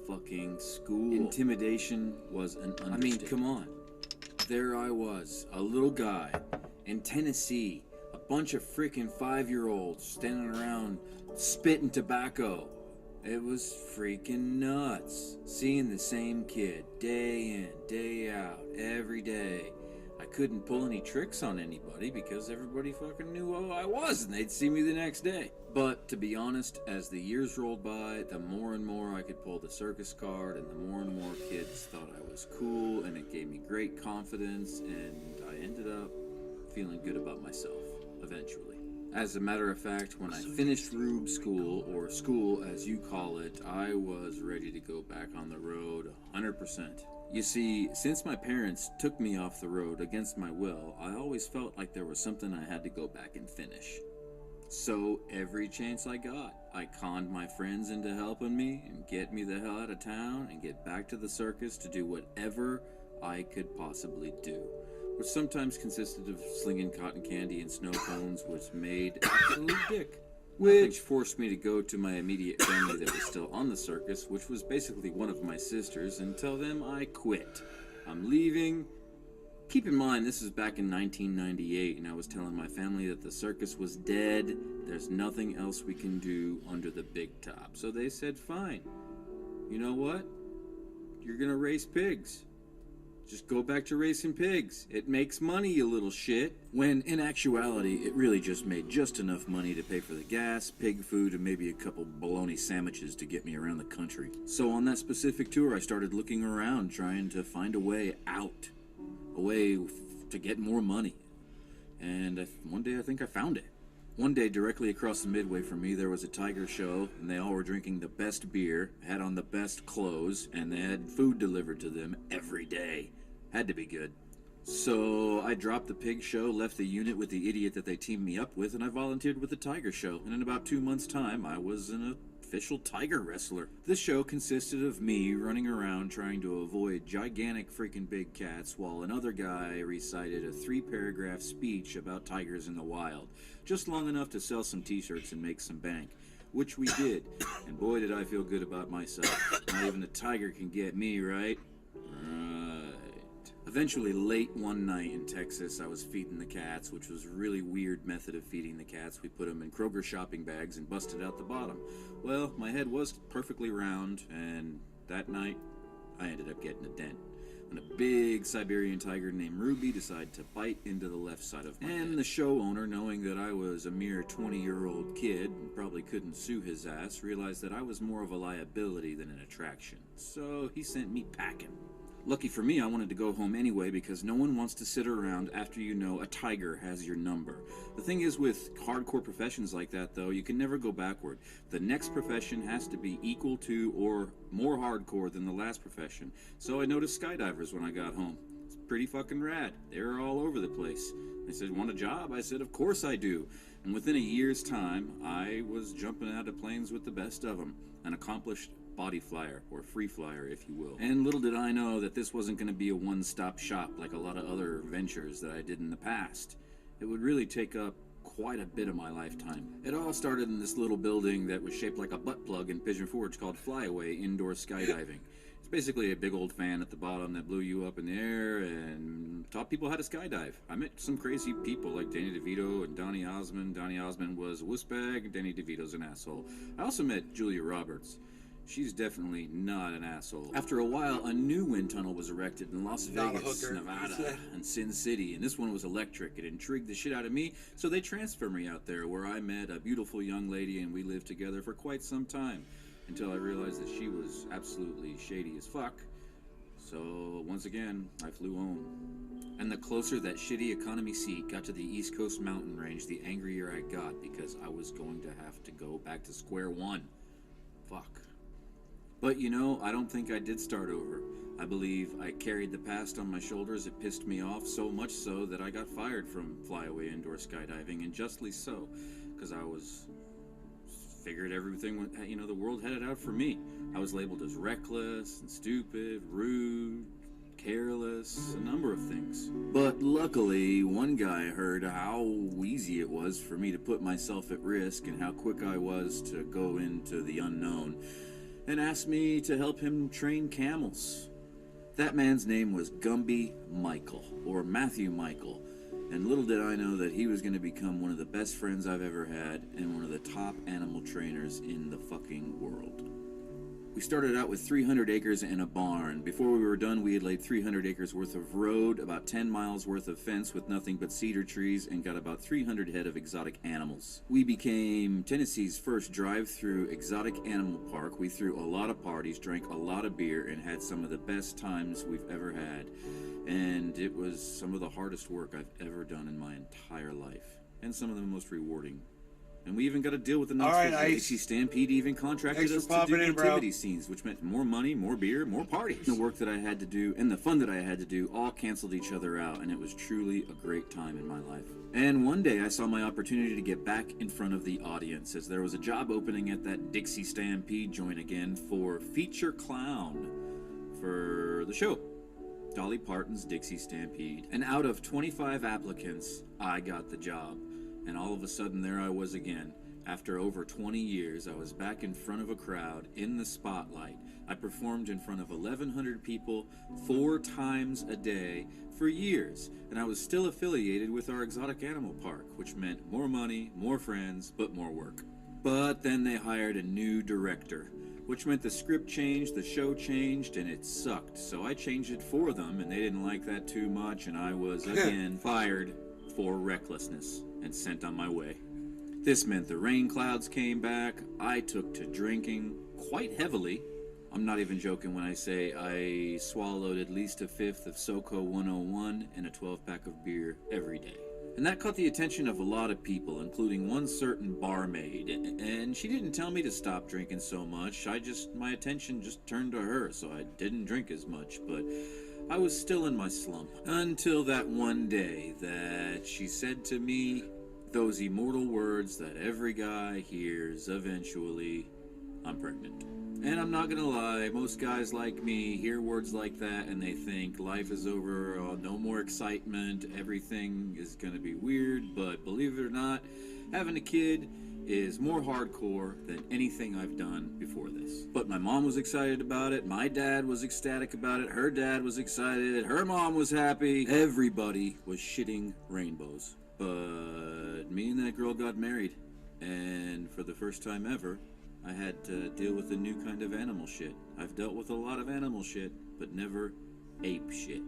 fucking school. Intimidation was an understatement. I mean, come on. There I was, a little guy in Tennessee, a bunch of freaking 5-year-olds standing around spitting tobacco. It was freaking nuts. Seeing the same kid day in, day out, every day. I couldn't pull any tricks on anybody because everybody fucking knew who I was and they'd see me the next day. But to be honest, as the years rolled by, the more and more I could pull the circus card and the more kids thought I was cool, and it gave me great confidence, and I ended up feeling good about myself eventually. As a matter of fact, when I finished Rube School, or school as you call it, I was ready to go back on the road 100%. You see, since my parents took me off the road against my will, I always felt like there was something I had to go back and finish. So every chance I got, I conned my friends into helping me and get me the hell out of town and get back to the circus to do whatever I could possibly do. Which sometimes consisted of slinging cotton candy and snow cones, which made absolute dick. Which forced me to go to my immediate family that was still on the circus, which was basically one of my sisters, and tell them I quit. I'm leaving. Keep in mind, this is back in 1998, and I was telling my family that the circus was dead. There's nothing else we can do under the big top. So they said, fine. You know what? You're gonna race pigs. Just go back to racing pigs. It makes money, you little shit. When, in actuality, it really just made just enough money to pay for the gas, pig food, and maybe a couple bologna sandwiches to get me around the country. So on that specific tour, I started looking around, trying to find a way out. A way to get more money. And one day I think I found it. One day, directly across the midway from me, there was a tiger show, and they all were drinking the best beer, had on the best clothes, and they had food delivered to them every day. Had to be good. So I dropped the pig show, left the unit with the idiot that they teamed me up with, and I volunteered with the tiger show. And in about 2 months' time, I was an official tiger wrestler. This show consisted of me running around trying to avoid gigantic freaking big cats while another guy recited a 3-paragraph speech about tigers in the wild. Just long enough to sell some t-shirts and make some bank. Which we did. And boy did I feel good about myself. Not even a tiger can get me, right? Right. Eventually, late one night in Texas, I was feeding the cats, which was a really weird method of feeding the cats. We put them in Kroger shopping bags and busted out the bottom. Well, my head was perfectly round, and that night, I ended up getting a dent. When a big Siberian tiger named Ruby decided to bite into the left side of my head. And the show owner, knowing that I was a mere 20-year-old kid and probably couldn't sue his ass, realized that I was more of a liability than an attraction. So he sent me packing. Lucky for me, I wanted to go home anyway because no one wants to sit around after you know a tiger has your number. The thing is with hardcore professions like that, though, you can never go backward. The next profession has to be equal to or more hardcore than the last profession. So I noticed skydivers when I got home. It's pretty fucking rad. They were all over the place. They said, want a job? I said, of course I do. And within a year's time, I was jumping out of planes with the best of them. An accomplished body flyer, or free flyer, if you will. And little did I know that this wasn't going to be a one-stop shop like a lot of other ventures that I did in the past. It would really take up quite a bit of my lifetime. It all started in this little building that was shaped like a butt plug in Pigeon Forge called Flyaway Indoor Skydiving. It's basically a big old fan at the bottom that blew you up in the air and taught people how to skydive. I met some crazy people like Danny DeVito and Donny Osmond. Donny Osmond was a wussbag, and Danny DeVito's an asshole. I also met Julia Roberts. She's definitely not an asshole. After a while, a new wind tunnel was erected in Las Vegas, Nevada, and Sin City, and this one was electric. It intrigued the shit out of me, so they transferred me out there, where I met a beautiful young lady, and we lived together for quite some time, until I realized that she was absolutely shady as fuck. So, once again, I flew home. And the closer that shitty economy seat got to the East Coast mountain range, the angrier I got, because I was going to have to go back to square one. Fuck. But you know, I don't think I did start over. I believe I carried the past on my shoulders. It pissed me off so much so that I got fired from Flyaway Indoor Skydiving, and justly so, because I figured everything, you know, the world had it out for me. I was labeled as reckless and stupid, rude, careless, a number of things. But luckily, one guy heard how easy it was for me to put myself at risk and how quick I was to go into the unknown, and asked me to help him train camels. That man's name was Gumby Michael, or Matthew Michael, and little did I know that he was going to become one of the best friends I've ever had and one of the top animal trainers in the fucking world. We started out with 300 acres and a barn. Before we were done, we had laid 300 acres worth of road, about 10 miles worth of fence with nothing but cedar trees, and got about 300 head of exotic animals. We became Tennessee's first drive-through exotic animal park. We threw a lot of parties, drank a lot of beer, and had some of the best times we've ever had. And it was some of the hardest work I've ever done in my entire life, and some of the most rewarding. And we even got to deal with the Knoxville Dixie Stampede. Even contracted us to do nativity scenes, which meant more money, more beer, more parties. The work that I had to do and the fun that I had to do all canceled each other out, and it was truly a great time in my life. And one day I saw my opportunity to get back in front of the audience, as there was a job opening at that Dixie Stampede joint again for feature clown for the show, Dolly Parton's Dixie Stampede. And out of 25 applicants, I got the job. And all of a sudden, there I was again. After over 20 years, I was back in front of a crowd, in the spotlight. I performed in front of 1,100 people 4 times a day for years, and I was still affiliated with our exotic animal park, which meant more money, more friends, but more work. But then they hired a new director, which meant the script changed, the show changed, and it sucked. So I changed it for them, and they didn't like that too much, and I was again fired for recklessness and sent on my way. This meant the rain clouds came back. I took to drinking quite heavily. I'm not even joking when I say I swallowed at least a fifth of SoCo 101 and a 12-pack of beer every day. And that caught the attention of a lot of people, including one certain barmaid. And she didn't tell me to stop drinking so much. My attention just turned to her, so I didn't drink as much. But I was still in my slump. Until that one day that she said to me those immortal words that every guy hears eventually: I'm pregnant. And I'm not gonna lie, most guys like me hear words like that and they think life is over, no more excitement, everything is gonna be weird. But believe it or not, having a kid is more hardcore than anything I've done before this. But my mom was excited about it, my dad was ecstatic about it, her dad was excited, her mom was happy, everybody was shitting rainbows. But me and that girl got married, and for the first time ever, I had to deal with a new kind of animal shit. I've dealt with a lot of animal shit, but never ape shit.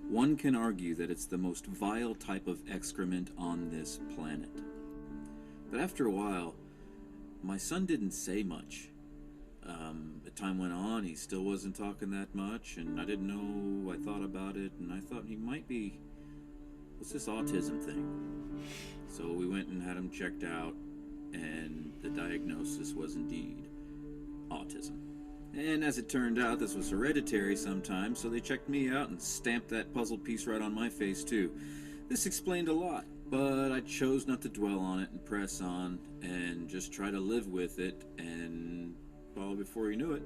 One can argue that it's the most vile type of excrement on this planet. But after a while, my son didn't say much. As time went on, he still wasn't talking that much, and I didn't know. I thought about it, and I thought he might be, what's this autism thing? So we went and had him checked out, and the diagnosis was indeed autism. And as it turned out, this was hereditary sometimes, so they checked me out and stamped that puzzle piece right on my face too. This explained a lot, but I chose not to dwell on it and press on and just try to live with it, and well, before you knew it,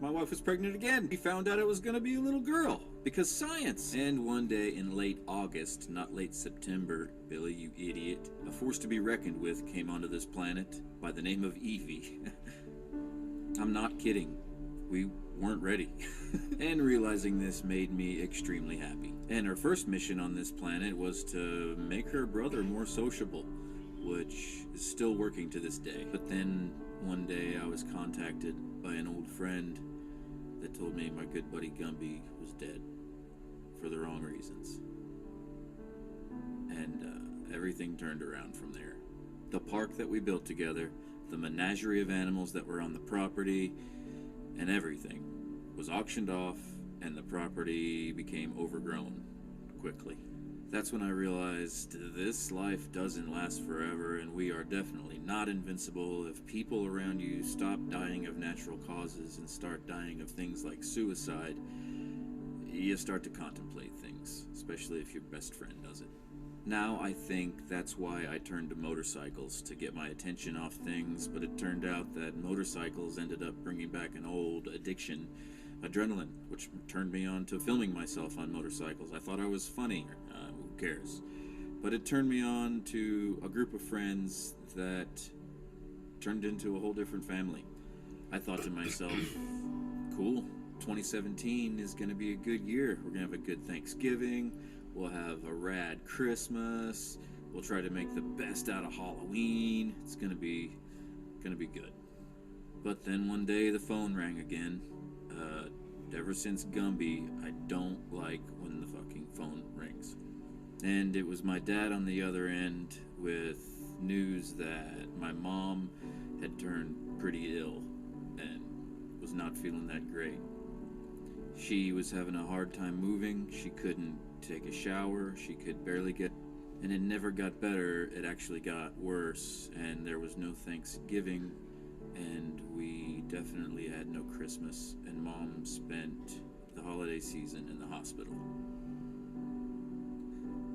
my wife was pregnant again. We found out it was gonna be a little girl, because science. And one day in late August, not late September, Billy, you idiot, a force to be reckoned with came onto this planet by the name of Evie. I'm not kidding. We weren't ready. And realizing this made me extremely happy. And her first mission on this planet was to make her brother more sociable, which is still working to this day. But then one day I was contacted by an old friend that told me my good buddy Gumby was dead for the wrong reasons. And everything turned around from there. The park that we built together, the menagerie of animals that were on the property, and everything was auctioned off, and the property became overgrown quickly. That's when I realized this life doesn't last forever, and we are definitely not invincible. If people around you stop dying of natural causes and start dying of things like suicide, you start to contemplate things, especially if your best friend does it. Now I think that's why I turned to motorcycles, to get my attention off things, but it turned out that motorcycles ended up bringing back an old addiction, adrenaline, which turned me on to filming myself on motorcycles. I thought I was funny. Who cares? But it turned me on to a group of friends that turned into a whole different family. I thought to myself, cool, 2017 is going to be a good year. We're going to have a good Thanksgiving. We'll have a rad Christmas. We'll try to make the best out of Halloween. It's going to be good. But then one day the phone rang again. Ever since Gumby, I don't like when the fucking phone rings. And it was my dad on the other end with news that my mom had turned pretty ill and was not feeling that great. She was having a hard time moving. She couldn't take a shower. She could barely get... And it never got better. It actually got worse. And there was no Thanksgiving. And we definitely had no Christmas, and Mom spent the holiday season in the hospital.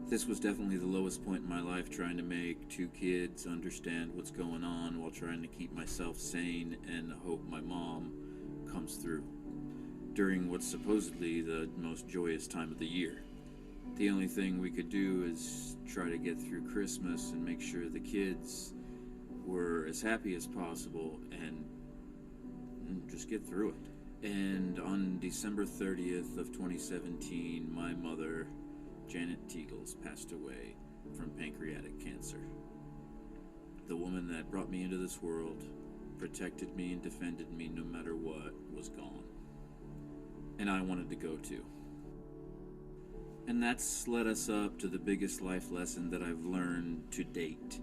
This was definitely the lowest point in my life, trying to make two kids understand what's going on while trying to keep myself sane and hope my mom comes through during what's supposedly the most joyous time of the year. The only thing we could do is try to get through Christmas and make sure the kids were as happy as possible and just get through it. And on December 30th of 2017, my mother, Janet Teagles, passed away from pancreatic cancer. The woman that brought me into this world, protected me and defended me no matter what, was gone. And I wanted to go too. And that's led us up to the biggest life lesson that I've learned to date.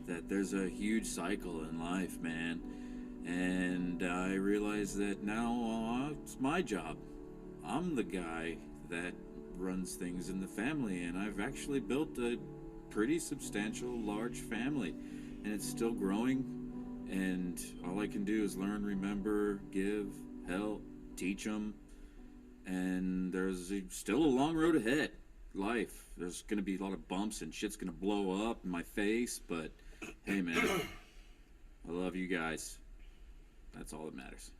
That there's a huge cycle in life, man. And I realize that now it's my job. I'm the guy that runs things in the family, and I've actually built a pretty substantial, large family. And it's still growing, and all I can do is learn, remember, give, help, teach them. And there's still a long road ahead. Life. There's going to be a lot of bumps, and shit's going to blow up in my face, but hey, man, I love you guys. That's all that matters.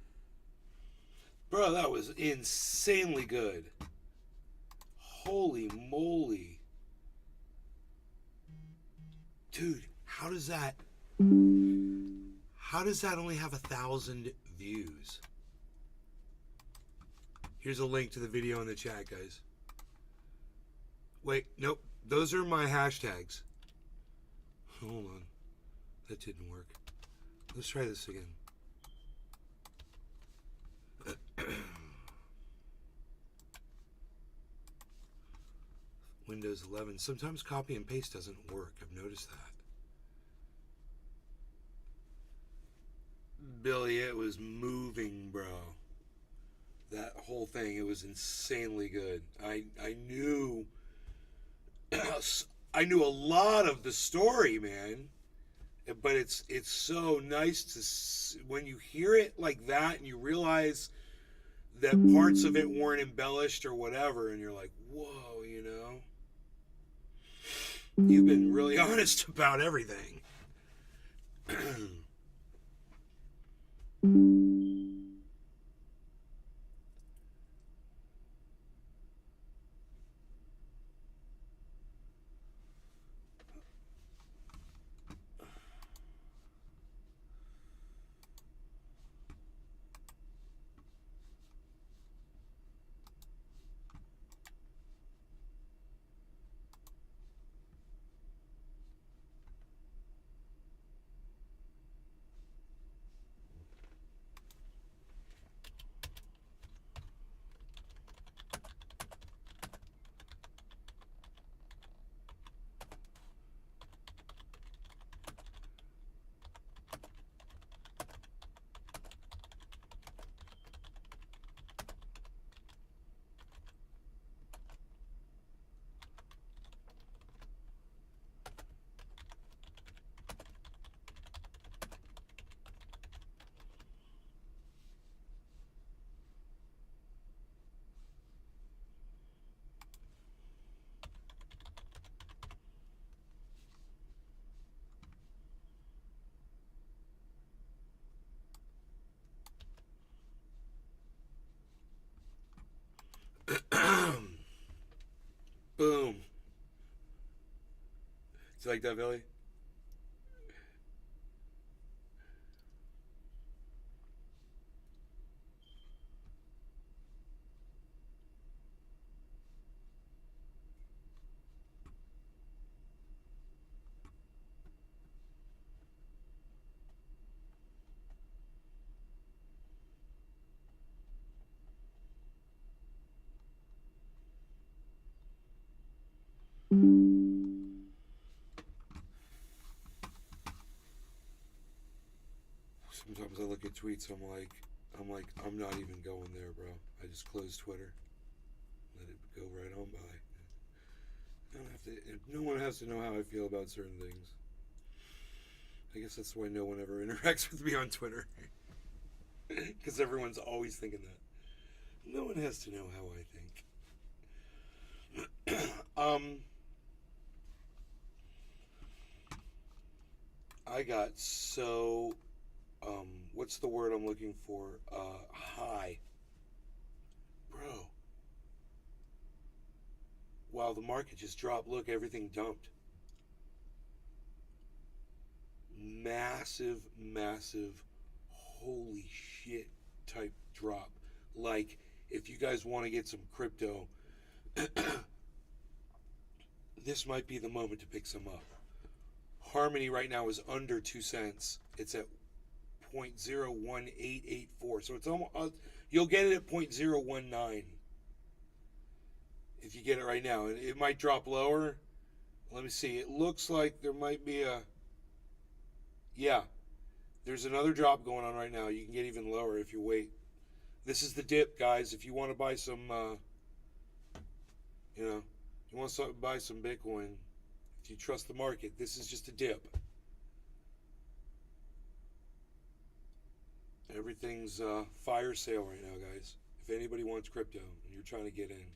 Bro, that was insanely good. Holy moly. Dude, how does that only have 1,000 views? Here's a link to the video in the chat, guys. Wait, nope. Those are my hashtags. Hold on. That didn't work. Let's try this again. Windows 11. Sometimes copy and paste doesn't work. I've noticed that. Billy, it was moving, bro. That whole thing, it was insanely good. I knew I knew a lot of the story, man. But it's so nice to when you hear it like that and you realize that parts of it weren't embellished or whatever, and you're like, whoa, you know. You've been really honest about everything. you like that, Billy? Sometimes I look at tweets, I'm like, I'm not even going there, bro. I just close Twitter, let it go right on by. I don't have to. No one has to know how I feel about certain things. I guess that's why no one ever interacts with me on Twitter, because everyone's always thinking that. No one has to know how I think. I got so what's the word I'm looking for? High. Bro. Wow, the market just dropped. Look, everything dumped. Massive, massive, holy shit type drop. Like, if you guys want to get some crypto, this might be the moment to pick some up. Harmony right now is under 2 cents. It's at 0.01884. So it's almost, you'll get it at 0.019 if you get it right now. And it might drop lower. Let me see. It looks like there might be a, yeah, there's another drop going on right now. You can get even lower if you wait. This is the dip, guys. If you want to buy some, you want to buy some Bitcoin, if you trust the market, this is just a dip. Everything's fire sale right now, guys. If anybody wants crypto and you're trying to get in,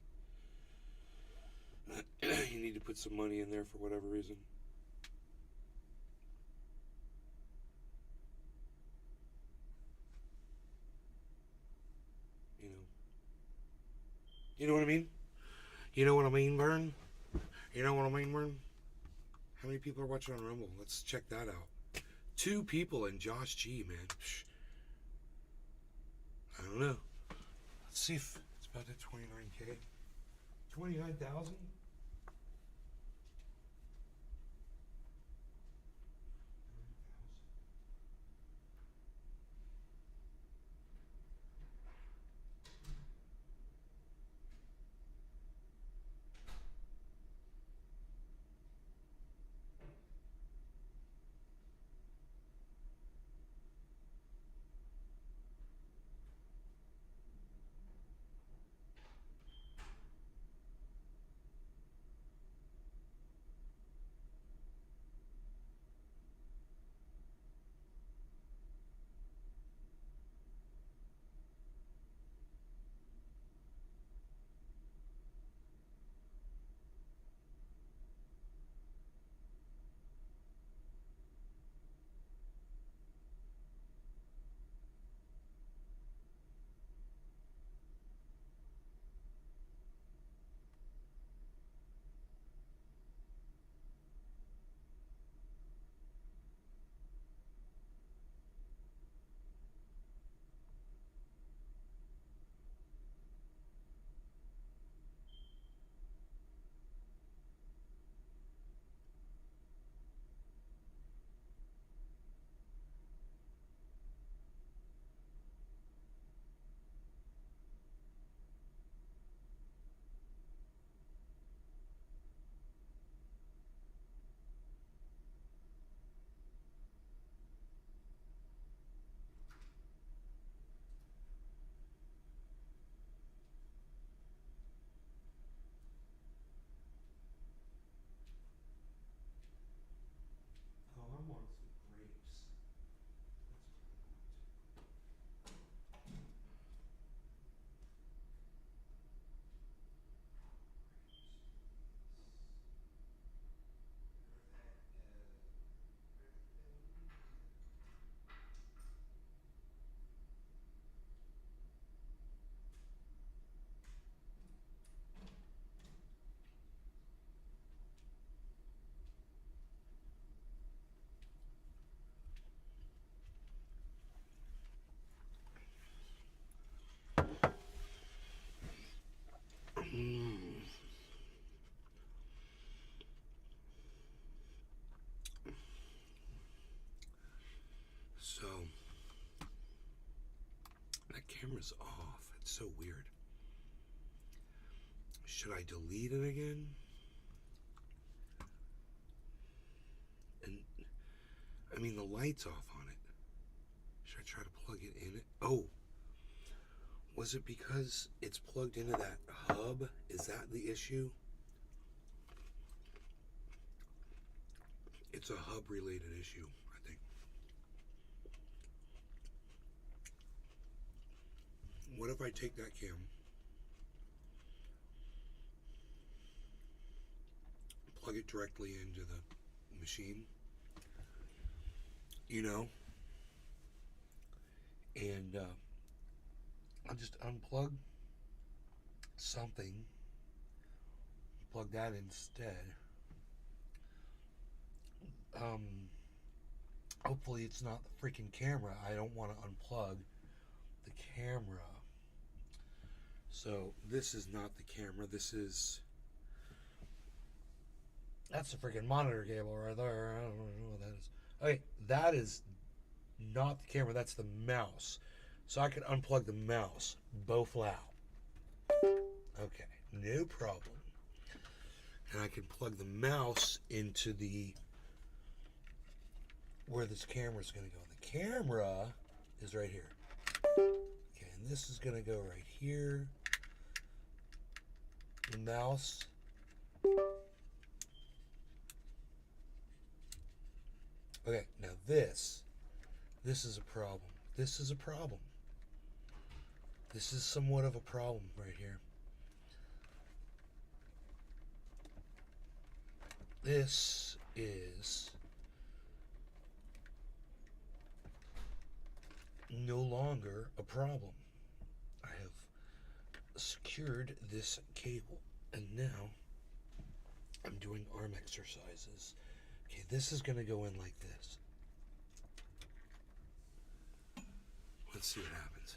you need to put some money in there for whatever reason. You know what I mean? You know what I mean, Vern? You know what I mean, Vern? How many people are watching on Rumble? Let's check that out. 2 people and Josh G, man. Psh. I don't know. Let's see if it's about at 29K. 29,000? So that camera's off. It's so weird. Should I delete it again? And I mean, the light's off on it. Should I try to plug it in? Oh, was it because it's plugged into that hub? Is that the issue? It's a hub related issue, I think. What if I take that cam, plug it directly into the machine, you know, and I'll just unplug something, plug that instead. Hopefully it's not the freaking camera. I don't want to unplug the camera. So this is not the camera. That's the freaking monitor cable right there. I don't know what that is. Okay, that is not the camera. That's the mouse. So I can unplug the mouse. Both loud. Okay, no problem. And I can plug the mouse into where this camera is going to go. The camera is right here. Okay, and this is going to go right here. The mouse. Okay, now this is a problem. This is a problem. This is somewhat of a problem right here. This is no longer a problem. I have secured this cable, and now I'm doing arm exercises. Okay, this is going to go in like this. Let's see what happens.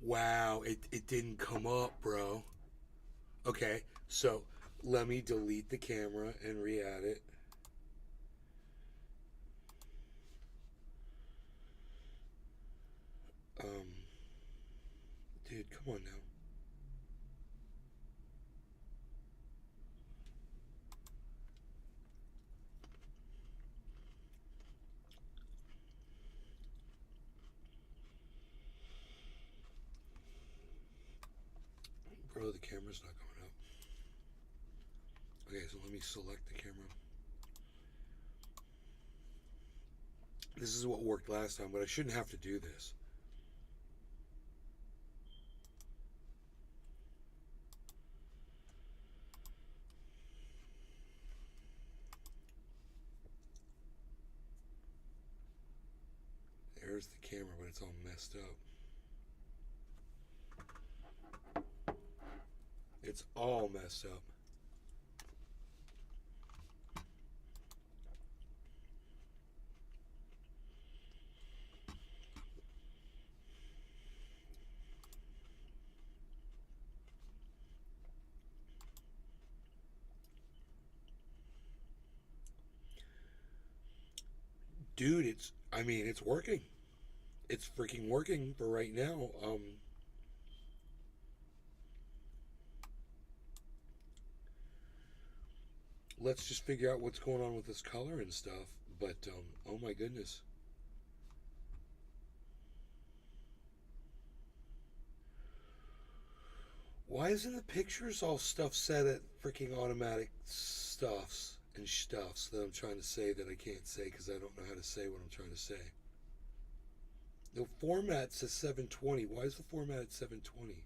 Wow, it didn't come up, bro. Okay, so let me delete the camera and re-add it. Dude, come on now. Bro, the camera's not going up. Okay, so let me select the camera. This is what worked last time, but I shouldn't have to do this. There's the camera, but it's all messed up. It's all messed up. Dude, it's working. It's freaking working for right now. Let's just figure out what's going on with this color and stuff. But, oh my goodness. Why isn't the pictures all stuff set at freaking automatic stuffs and stuffs that I'm trying to say that I can't say because I don't know how to say what I'm trying to say? The format says 720. Why is the format at 720?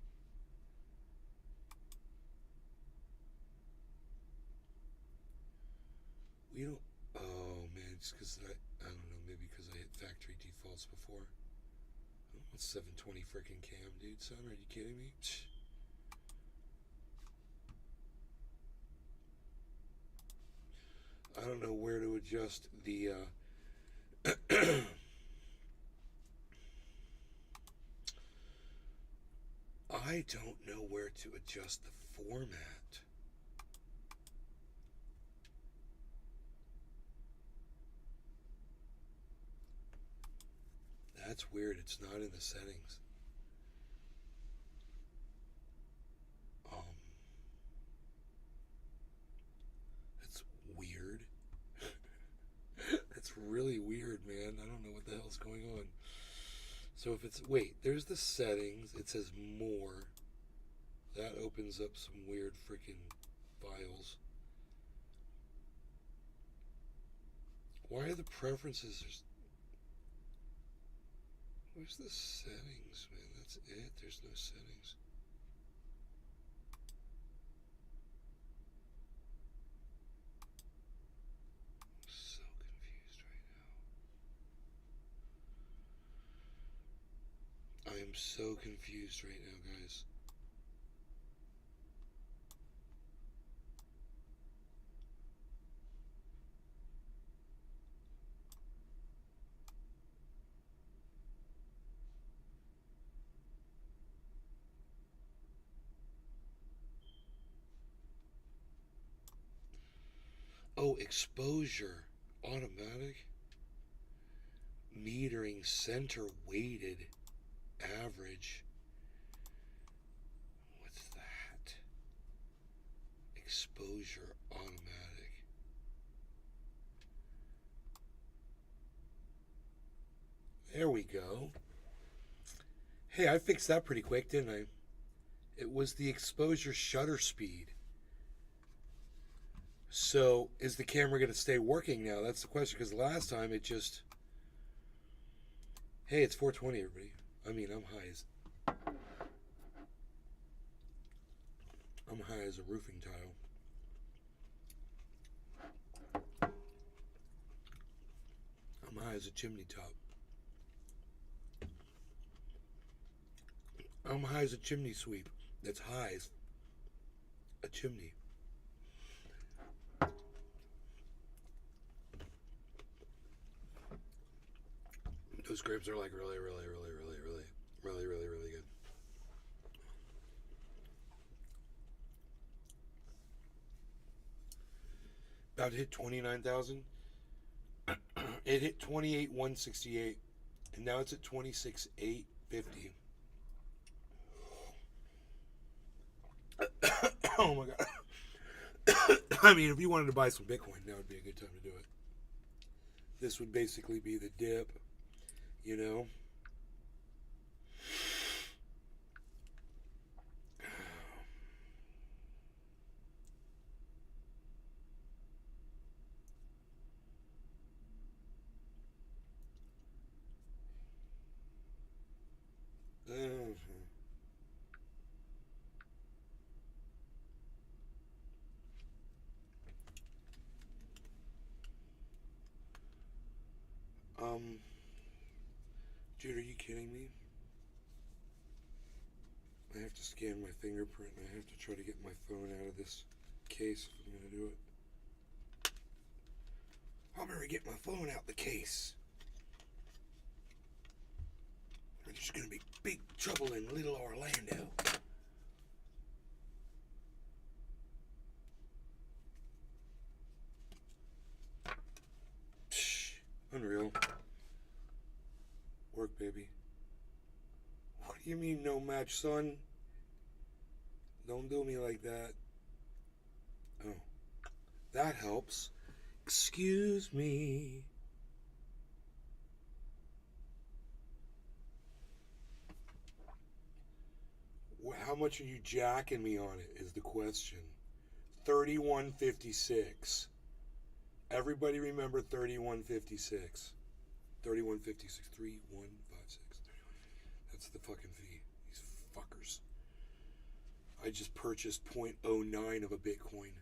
We don't. Oh man, it's because I don't know. Maybe because I hit factory defaults before. I don't want 720 freaking cam, dude. Son, are you kidding me? I don't know where to adjust the I don't know where to adjust the format. That's weird. It's not in the settings. That's weird. That's really weird, man. I don't know what the hell's going on. So if it's, wait, there's the settings. It says more. That opens up some weird freaking files. Why are the preferences? Where's the settings, man? That's it. There's no settings. I'm so confused right now. I am so confused right now, guys. Oh, exposure. Automatic. Metering center weighted. Average. What's that? Exposure automatic. There we go. Hey, I fixed that pretty quick, didn't I? It was the exposure shutter speed. So, is the camera going to stay working now? That's the question, because last time it just... Hey, it's 420, everybody. I mean, I'm high as a roofing tile. I'm high as a chimney top. I'm high as a chimney sweep. That's high as a chimney. Those grapes are like really good. About to hit 29,000. It hit 28,168, and now it's at 26,850. Oh my god. I mean, if you wanted to buy some Bitcoin, now would be a good time to do it. This would basically be the dip, you know. Dude, are you kidding me? I have to scan my fingerprint and I have to try to get my phone out of this case if I'm going to do it. I'm going to get my phone out the case. There's going to be big trouble in Little Orlando. Psh, unreal. Work, baby. What do you mean no match, son? Don't do me like that. Oh, that helps. Excuse me. How much are you jacking me on it is the question. 31.56. Everybody remember 31.56. 31.56. 3156. That's the fucking fee. These fuckers. I just purchased 0.09 of a Bitcoin.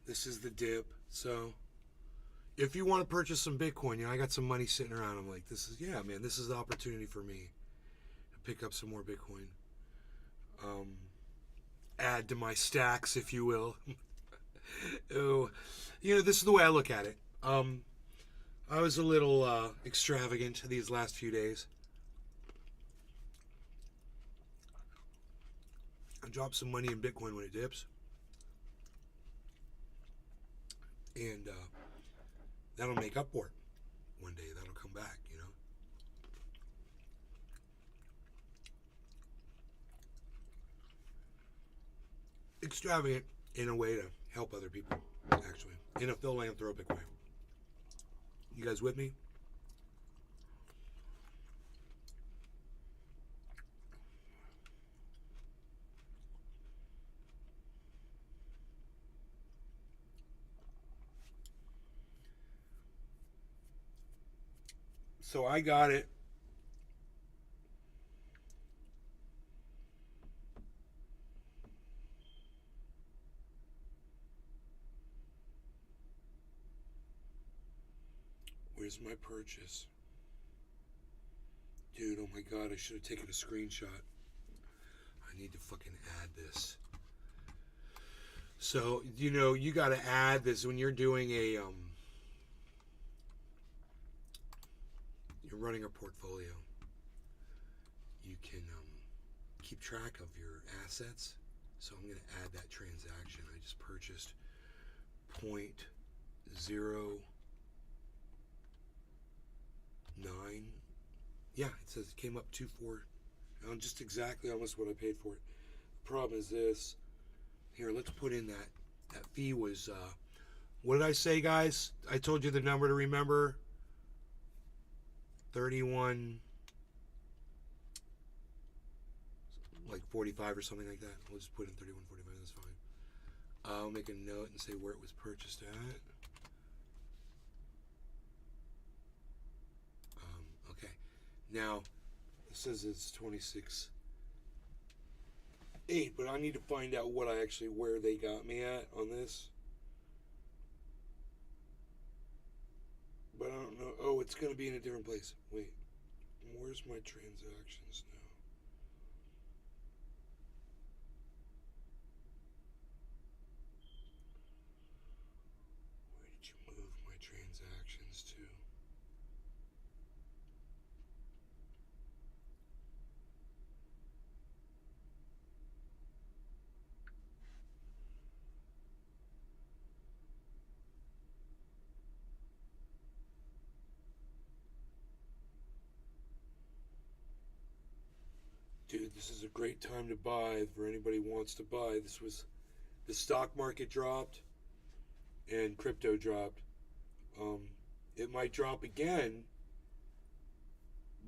This is the dip. So, if you want to purchase some Bitcoin, you know, I got some money sitting around. I'm like, this is, yeah, man, this is the opportunity for me to pick up some more Bitcoin. add to my stacks, if you will. Oh, this is the way I look at it. I was a little extravagant these last few days. I dropped some money in Bitcoin when it dips. And that'll make up for it. One day that'll come back, Extravagant in a way to help other people, actually. In a philanthropic way. You guys with me? So I got it. Where's my purchase? Dude, oh my god, I should have taken a screenshot. I need to fucking add this. So, you got to add this when you're doing you're running a portfolio. You can keep track of your assets. So I'm going to add that transaction. I just purchased 0.09. Yeah, it says it came up 2.4. Just exactly almost what I paid for it. The problem is this. Here, let's put in that fee was, what did I say, guys? I told you the number to remember. 31, like 45 or something like that. We'll just put in 31.45. That's fine. I'll make a note and say where it was purchased at. Okay. Now, it says it's 26.8, but I need to find out where they got me at on this. But I don't know. Oh, it's going to be in a different place. Wait. Where's my transactions now? Where did you move my transactions to? Dude, this is a great time to buy for anybody who wants to buy. The stock market dropped and crypto dropped. It might drop again,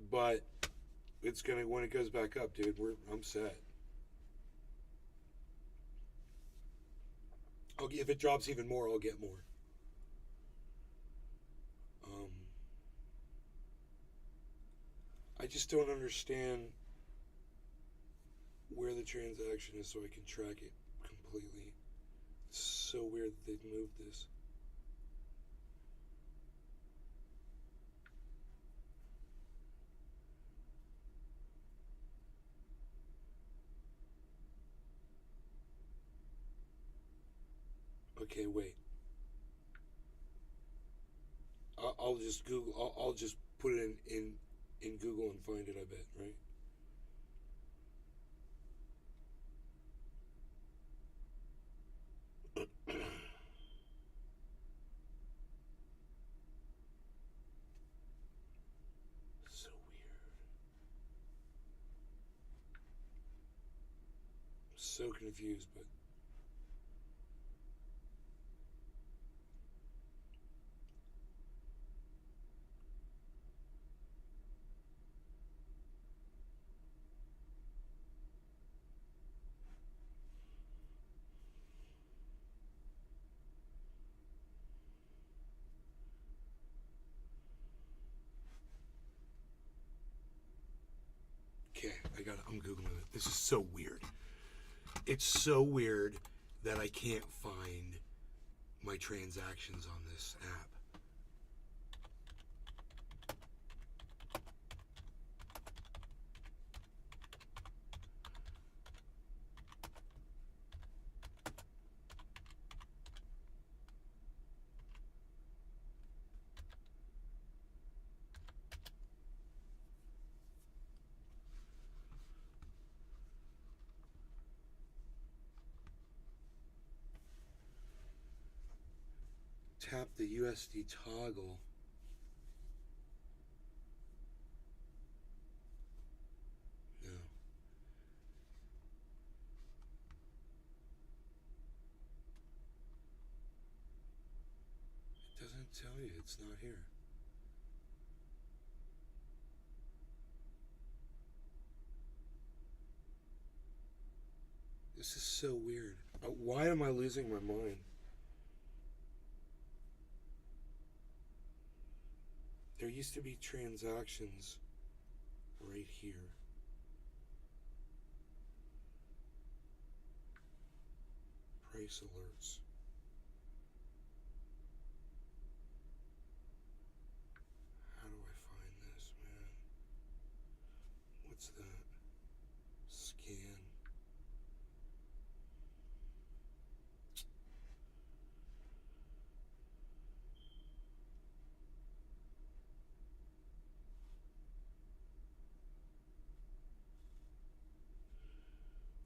but it's gonna, when it goes back up, dude, I'm set. If it drops even more, I'll get more. I just don't understand where the transaction is so I can track it completely. It's so weird that they've moved this. Okay, wait. I'll just Google. I'll just put it in Google and find it. I bet, right? So weird. I'm so confused, but. Okay, I'm Googling it. This is so weird. It's so weird that I can't find my transactions on this app. tap the USD toggle. No. It doesn't tell you, it's not here. This is so weird. Why am I losing my mind? There used to be transactions right here. Price alerts. How do I find this, man? What's that? Scan.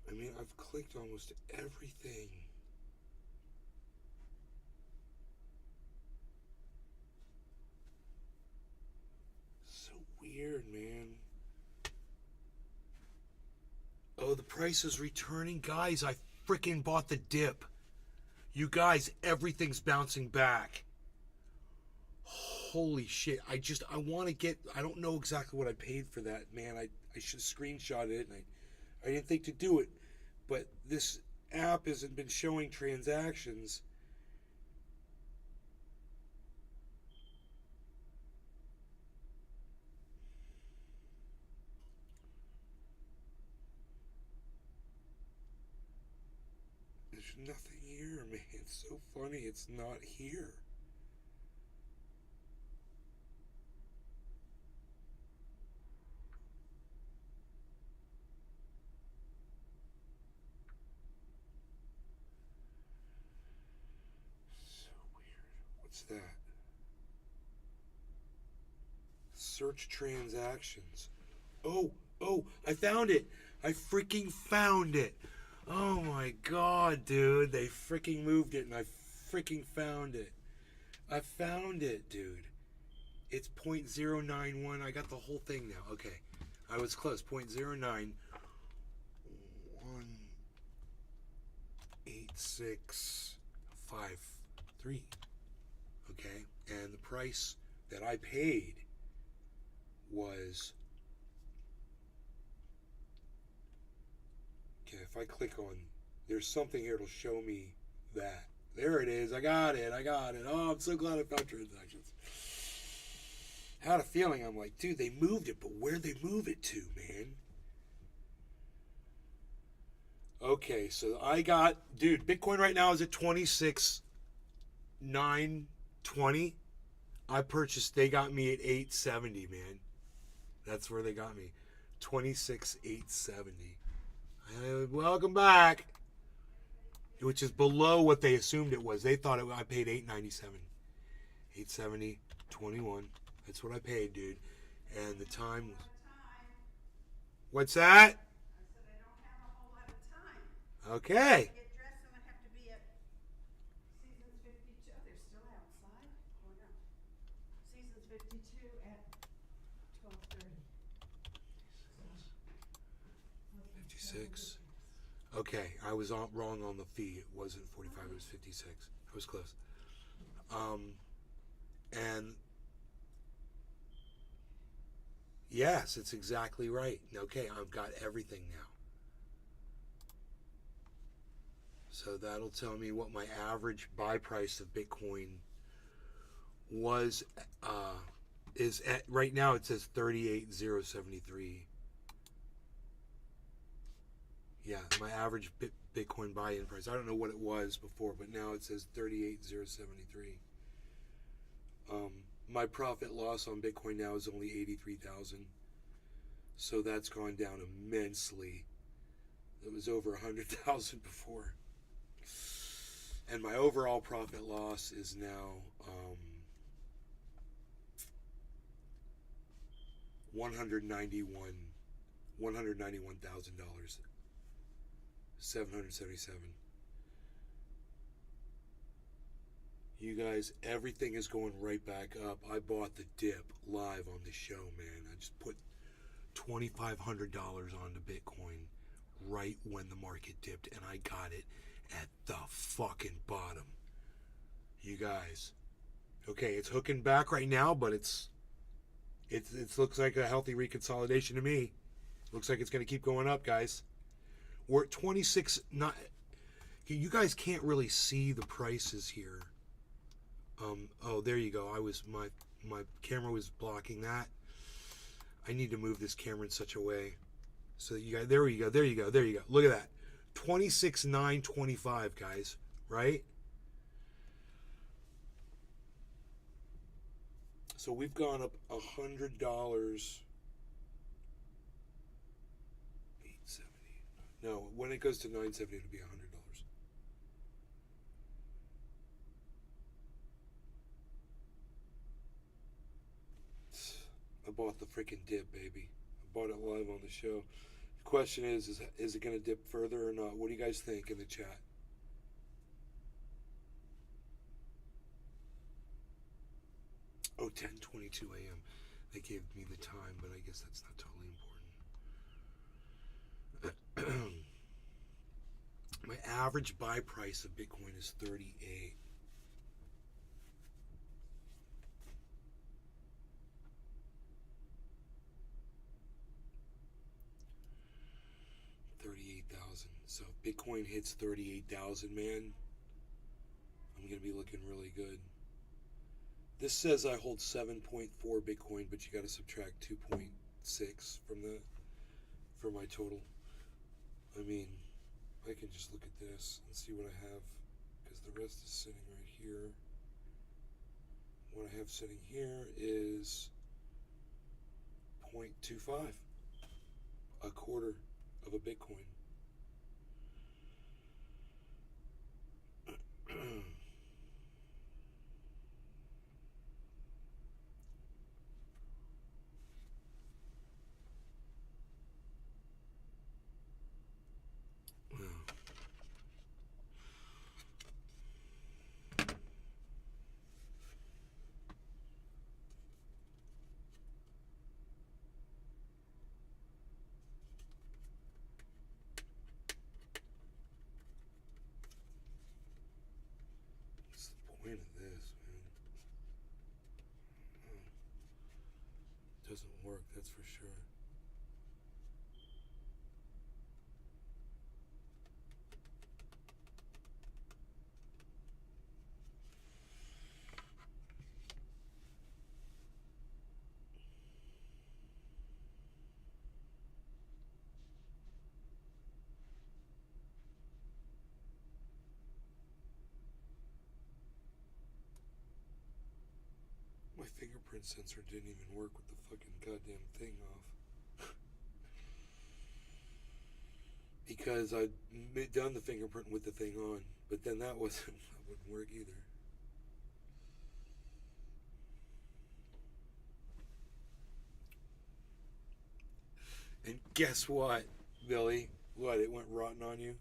I mean, I've clicked almost everything. So weird, man. Oh, the price is returning. Guys, I freaking bought the dip. You guys, everything's bouncing back. Holy shit. I want to get, I don't know exactly what I paid for that, man. I should screenshot it, and I didn't think to do it. But this app hasn't been showing transactions. There's nothing here, man. It's so funny. It's not here. So weird. What's that? Search transactions. Oh, I found it. I freaking found it. Oh my god, dude. They freaking moved it and I freaking found it. I found it, dude. It's 0.091. I got the whole thing now. Okay. I was close. 0.09. 18653. Okay. And the price that I paid was, okay, if I click on, there's something here that'll show me that. There it is. I got it. Oh, I'm so glad I found transactions. I had a feeling, I'm like, dude, they moved it, but where'd they move it to, man? Okay, so I got, dude, Bitcoin right now is at 26,920. I purchased, they got me at 870, man. That's where they got me. 26,870. Welcome back. Which is below what they assumed it was. They thought I paid 897. 870, 21. That's what I paid, dude. And the time was... What's that? I said I don't have a whole lot of time. Okay. Get dressed and I have to be at Seasons 52. They're still outside? Oh, no. Seasons 52 at 12:30. 56. Okay, I was wrong on the fee. It wasn't 45, it was 56. I was close. And yes, it's exactly right. Okay, I've got everything now. So that'll tell me what my average buy price of Bitcoin was, is at, right now it says 38,073. Yeah, my average Bitcoin buy-in price. I don't know what it was before, but now it says 38,073. My profit loss on Bitcoin now is only 83,000. So that's gone down immensely. It was over 100,000 before. And my overall profit loss is now $191,000. 777. You guys, everything is going right back up. I bought the dip live on the show, man. I just put $2,500 onto Bitcoin right when the market dipped, and I got it at the fucking bottom. You guys, okay, it's hooking back right now, but it looks like a healthy reconsolidation to me. Looks like it's going to keep going up, guys. We're at 26. Not you guys can't really see the prices here. Oh, there you go. My camera was blocking that. I need to move this camera in such a way so that you guys. There you go. Look at that. 26,925, guys. Right? So we've gone up $100. 870. No, when it goes to 970, it'll be $100. I bought the freaking dip, baby. I bought it live on the show. The question is it going to dip further or not? What do you guys think in the chat? Oh, 10:22 a.m. They gave me the time, but I guess that's not totally important. My average buy price of Bitcoin is 38. So if Bitcoin hits 38,000, man, I'm going to be looking really good. This says I hold 7.4 Bitcoin, but you got to subtract 2.6 for my total. I mean, I can just look at this and see what I have, because the rest is sitting right here. What I have sitting here is 0.25, a quarter of a Bitcoin. What's the point of this, man? Doesn't work, that's for sure. My fingerprint sensor didn't even work with the fucking goddamn thing off. Because I'd done the fingerprint with the thing on, but then that wouldn't work either. And guess what, Billy? What, it went rotten on you?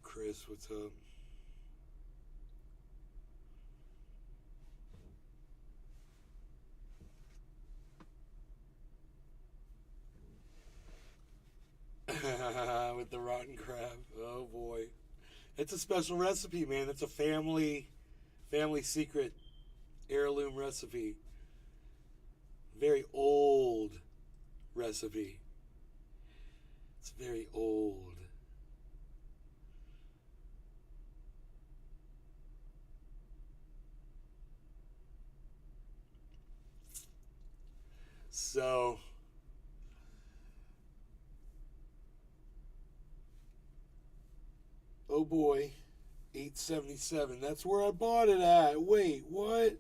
Chris, what's up? With the rotten crab. Oh boy. It's a special recipe, man. It's a family secret heirloom recipe. Very old recipe. It's very old. So, oh boy, 877. That's where I bought it at. Wait, what?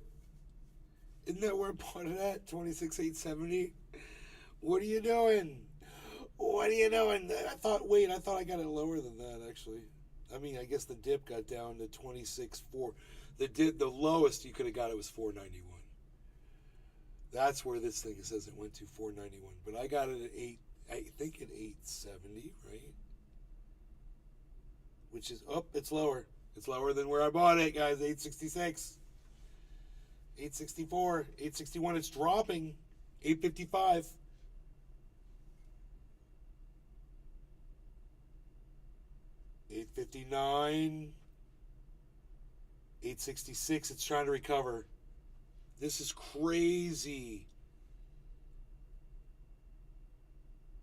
Isn't that where I bought it at? 26,870. What are you doing? What are you doing? I thought I got it lower than that, actually. I mean, I guess the dip got down to 26.4. The lowest you could have got it was 491. That's where this thing says it went to 491. But I got it at 8, I think at 870, right? Which is, it's lower. It's lower than where I bought it, guys. 866. 864. 861. It's dropping. 855. 859. 866. It's trying to recover. This is crazy.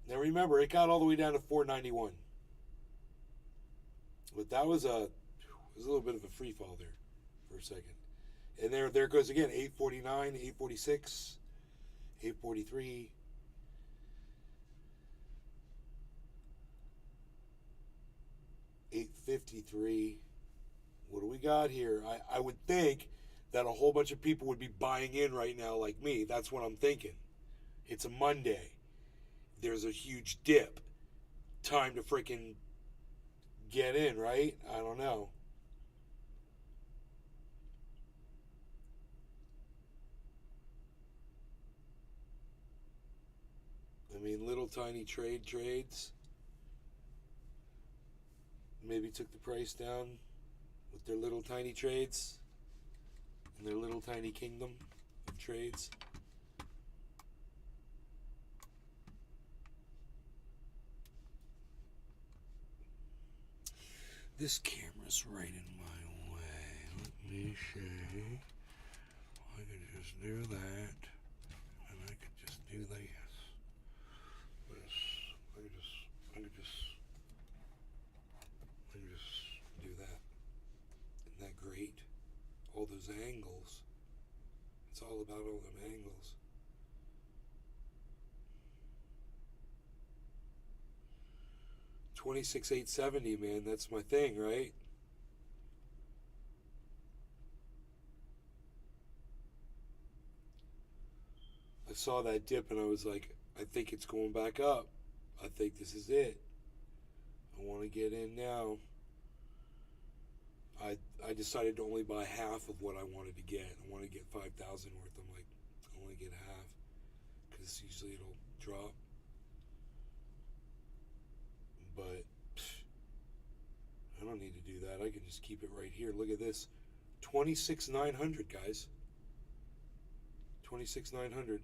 Now remember, it got all the way down to 491. But that was a little bit of a free fall there for a second. And there it goes again. 849, 846, 843. 853. What do we got here? I would think that a whole bunch of people would be buying in right now like me. That's what I'm thinking. It's a Monday. There's a huge dip. Time to freaking get in, right? I don't know. I mean, little tiny trades. Maybe took the price down with their little tiny trades and their little tiny kingdom of trades. This camera's right in my way. Let me see. I could just do that, and I could just do this. I could just do that. Isn't that great? All those angles. It's all about all them angles. $26,870, man. That's my thing, right? I saw that dip and I was like, I think it's going back up. I think this is it. I want to get in now. I decided to only buy half of what I wanted to get. I want to get 5,000 worth. I'm like, I only get half because usually it'll drop. But I don't need to do that. I can just keep it right here. Look at this. 26,900, guys. 26,900.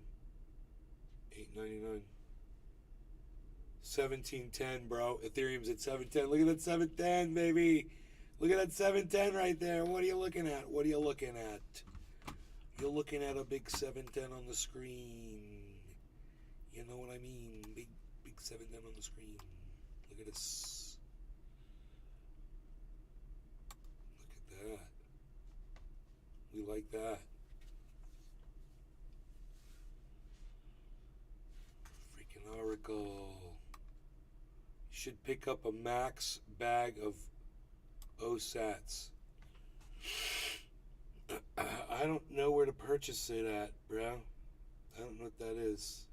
899. 1710, bro. Ethereum's at 710. Look at that 710, baby. Look at that 710 right there. What are you looking at? What are you looking at? You're looking at a big 710 on the screen. You know what I mean? Big 710 on the screen. Look at this. Look at that. We like that. Freaking Oracle. You should pick up a max bag of OSATs. I don't know where to purchase it at, bro. I don't know what that is.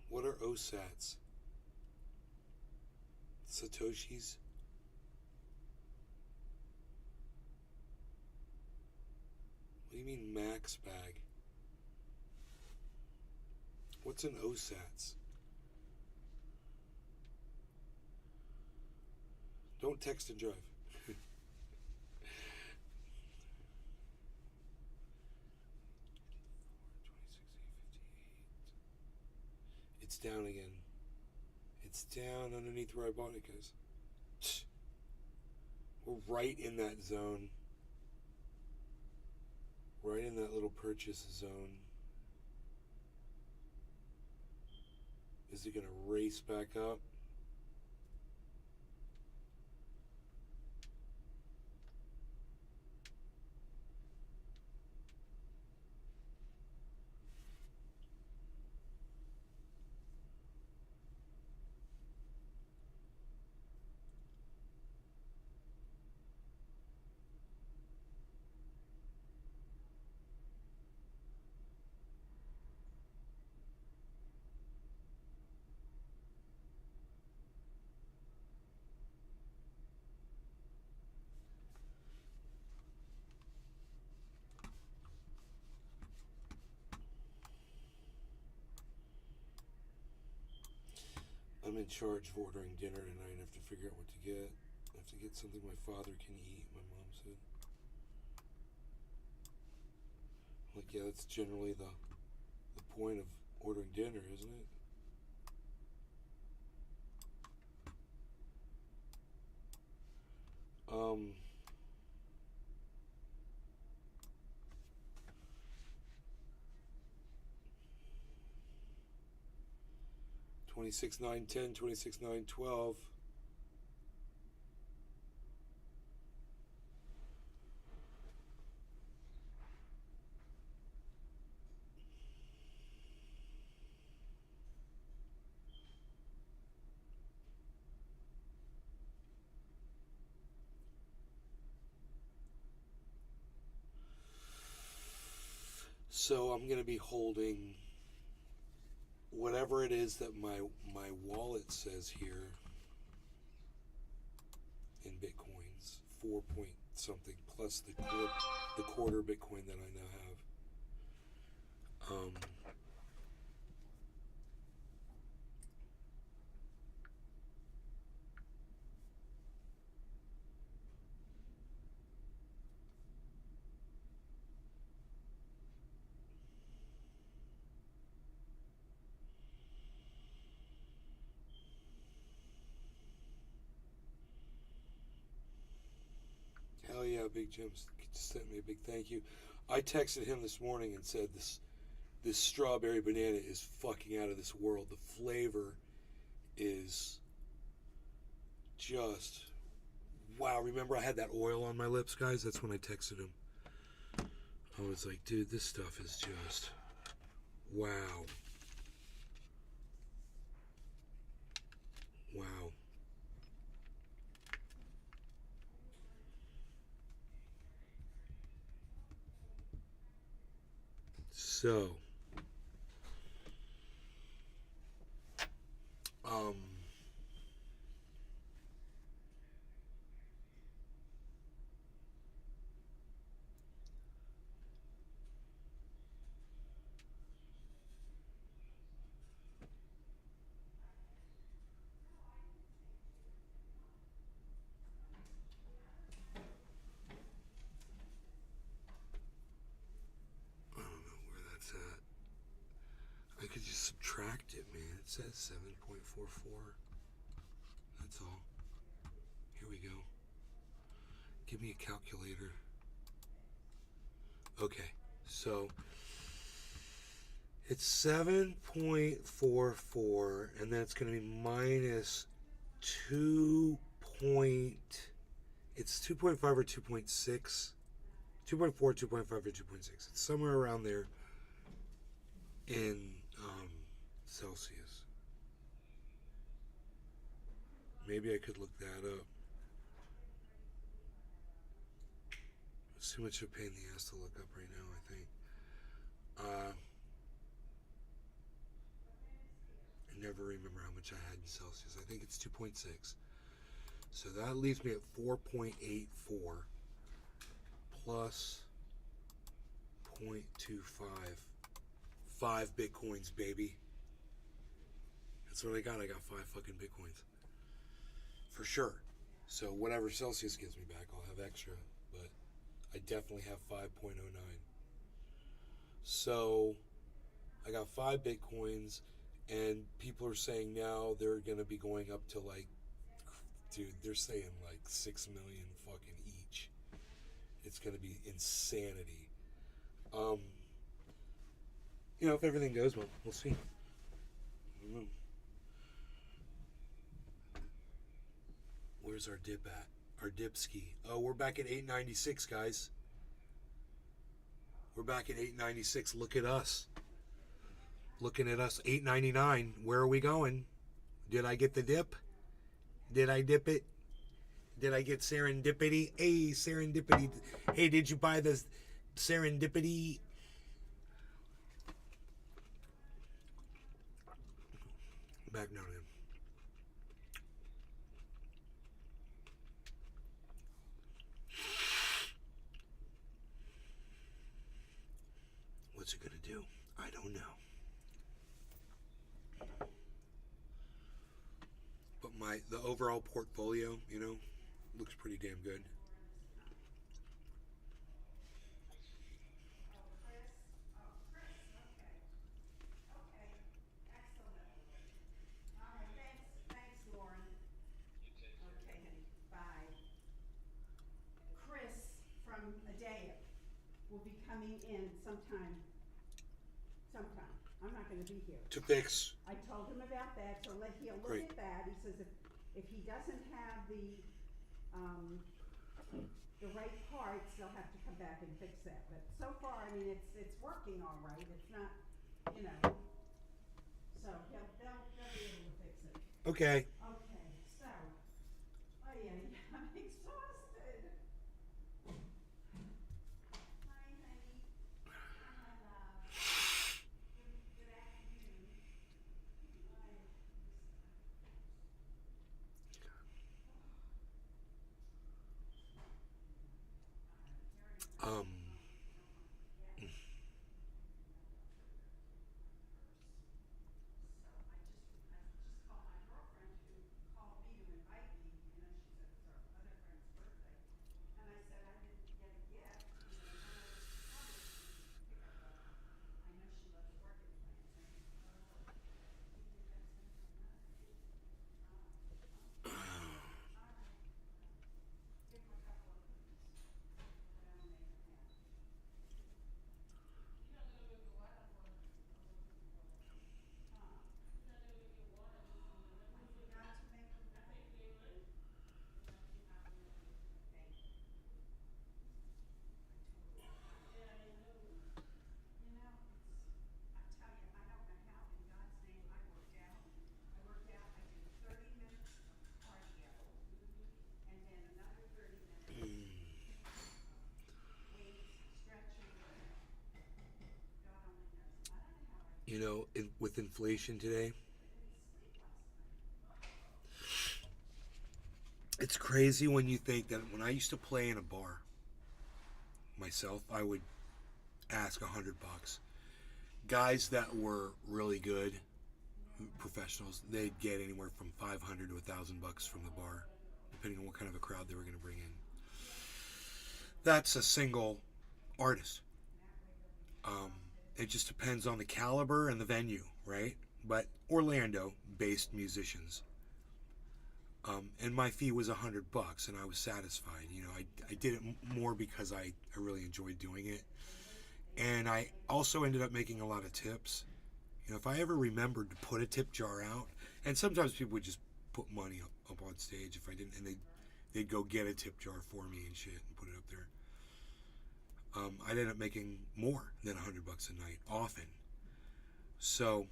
What are OSATs? Satoshis? What do you mean max bag? What's an OSATs? Don't text and drive. It's down again. It's down underneath where I bought it, guys. We're right in that zone. Right in that little purchase zone. Is it going to race back up? I'm in charge of ordering dinner tonight. I have to figure out what to get. I have to get something my father can eat, my mom said. Like, yeah, that's generally the point of ordering dinner, isn't it? Um, 26/9/10, 26/9/12. So I'm going to be holding whatever it is that my wallet says here in Bitcoins, 4 point something plus the quarter Bitcoin that I now have. Hell yeah, Big Jim just sent me a big thank you. I texted him this morning and said this strawberry banana is fucking out of this world. The flavor is just wow. Remember I had that oil on my lips, guys? That's when I texted him. I was like, dude, this stuff is just wow. Wow. So, I don't know where that's at. I could just subtract it, man. It says 7.44. That's all. Here we go. Give me a calculator. Okay, so it's 7.44, and then it's going to be minus 2 point. It's 2.5 or 2.6. 2.4, 2.5, or 2.6. It's somewhere around there in Celsius. Maybe I could look that up. It's too much of a pain in the ass to look up right now, I think. I never remember how much I had in Celsius. I think it's 2.6. So that leaves me at 4.84 plus 0.25. 5 Bitcoins, baby. That's what I got. I got 5 fucking Bitcoins. For sure. So whatever Celsius gives me back, I'll have extra. But I definitely have 5.09. So I got 5 Bitcoins, and people are saying now they're going to be going up to like, dude, they're saying like 6 million fucking each. It's going to be insanity. You know, if everything goes well, we'll see. I don't know. Where's our dip at? Our dip ski. Oh, we're back at 896, guys. We're back at 896. Look at us. Looking at us, 899. Where are we going? Did I get the dip? Did I dip it? Did I get serendipity? Hey, serendipity. Hey, did you buy the serendipity? Back down in. What's it gonna do? I don't know. the overall portfolio, you know, looks pretty damn good. Oh, Chris? Oh, Chris, okay. Okay, excellent. All right, thanks, Lauren. Okay, honey, bye. Chris from Adaic will be coming in sometime. I'm not gonna be here. To fix. I told him about that, so he'll look Great. at that. He says if he doesn't have the right parts, they'll have to come back and fix that. But so far, I mean, it's working all right. It's not, you know. So they'll be able to fix it. Okay. Okay, so, oh yeah, I'm exhausted. Hi, honey. Hi, my love. Good afternoon. Um. I just called my girlfriend who called me to invite me, you know, she said it's our other friend's birthday. And I said I didn't get a gift, you know, and I was probably pick up I know she loves orchid plants and you think that's something nice. All right. Give him a couple of cookies. That'll make him happy. Huh? I forgot to make them happy. Thank you. I totally forgot. You know, I tell you, I don't know how in God's name I worked out. I did 30 minutes of cardio and then another 30 minutes weights, stretching. God only knows. I don't know how I You know, with inflation today, didn't sleep last night. it's crazy when you think that when I used to play in a bar myself, I would ask $100. Guys that were really good, professionals, they'd get anywhere from $500 to $1,000 from the bar, depending on what kind of a crowd they were going to bring in. That's a single artist. It just depends on the caliber and the venue, right? But Orlando-based musicians. And my fee was $100, and I was satisfied. You know, I did it more because I really enjoyed doing it, and I also ended up making a lot of tips. You know, if I ever remembered to put a tip jar out, and sometimes people would just put money up on stage if I didn't, and they'd go get a tip jar for me and shit and put it up there. I'd end up making more than $100 a night often. So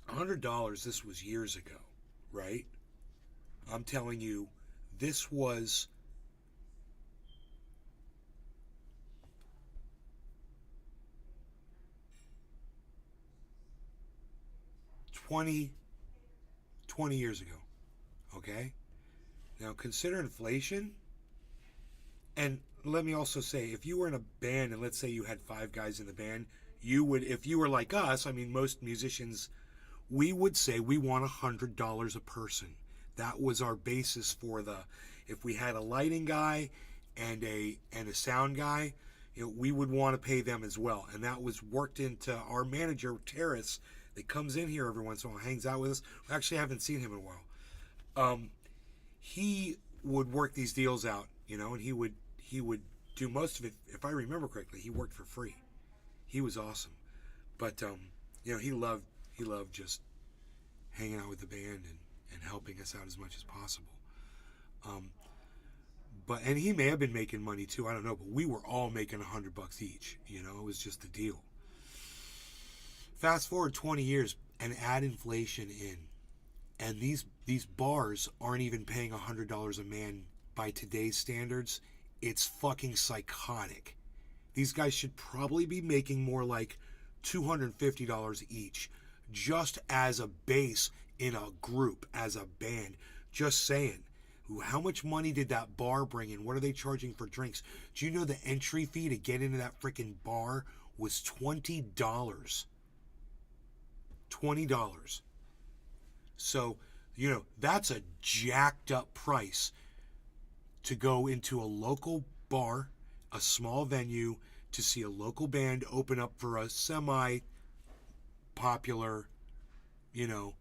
$100. This was years ago, right? I'm telling you, this was twenty years ago. Okay? Now consider inflation. And let me also say, if you were in a band and let's say you had 5 guys in the band, you would, if you were like us, I mean, most musicians, we would say we want $100 a person. That was our basis for if we had a lighting guy and a sound guy, you know, we would want to pay them as well. And that was worked into our manager, Terrace, that comes in here every once in a while, hangs out with us. We actually haven't seen him in a while. He would work these deals out, you know, and he would do most of it. If I remember correctly, he worked for free. He was awesome. But you know, he loved just hanging out with the band and helping us out as much as possible. And he may have been making money too, I don't know, but we were all making $100 each, you know, it was just the deal. Fast forward 20 years and add inflation in, and these bars aren't even paying $100 a man by today's standards. It's fucking psychotic. These guys should probably be making more like $250 each, just as a base in a group, as a band. Just saying. How much money did that bar bring in? What are they charging for drinks? Do you know the entry fee to get into that freaking bar was $20? $20. So You know, that's a jacked up price to go into a local bar, a small venue, to see a local band open up for a semi popular, you know,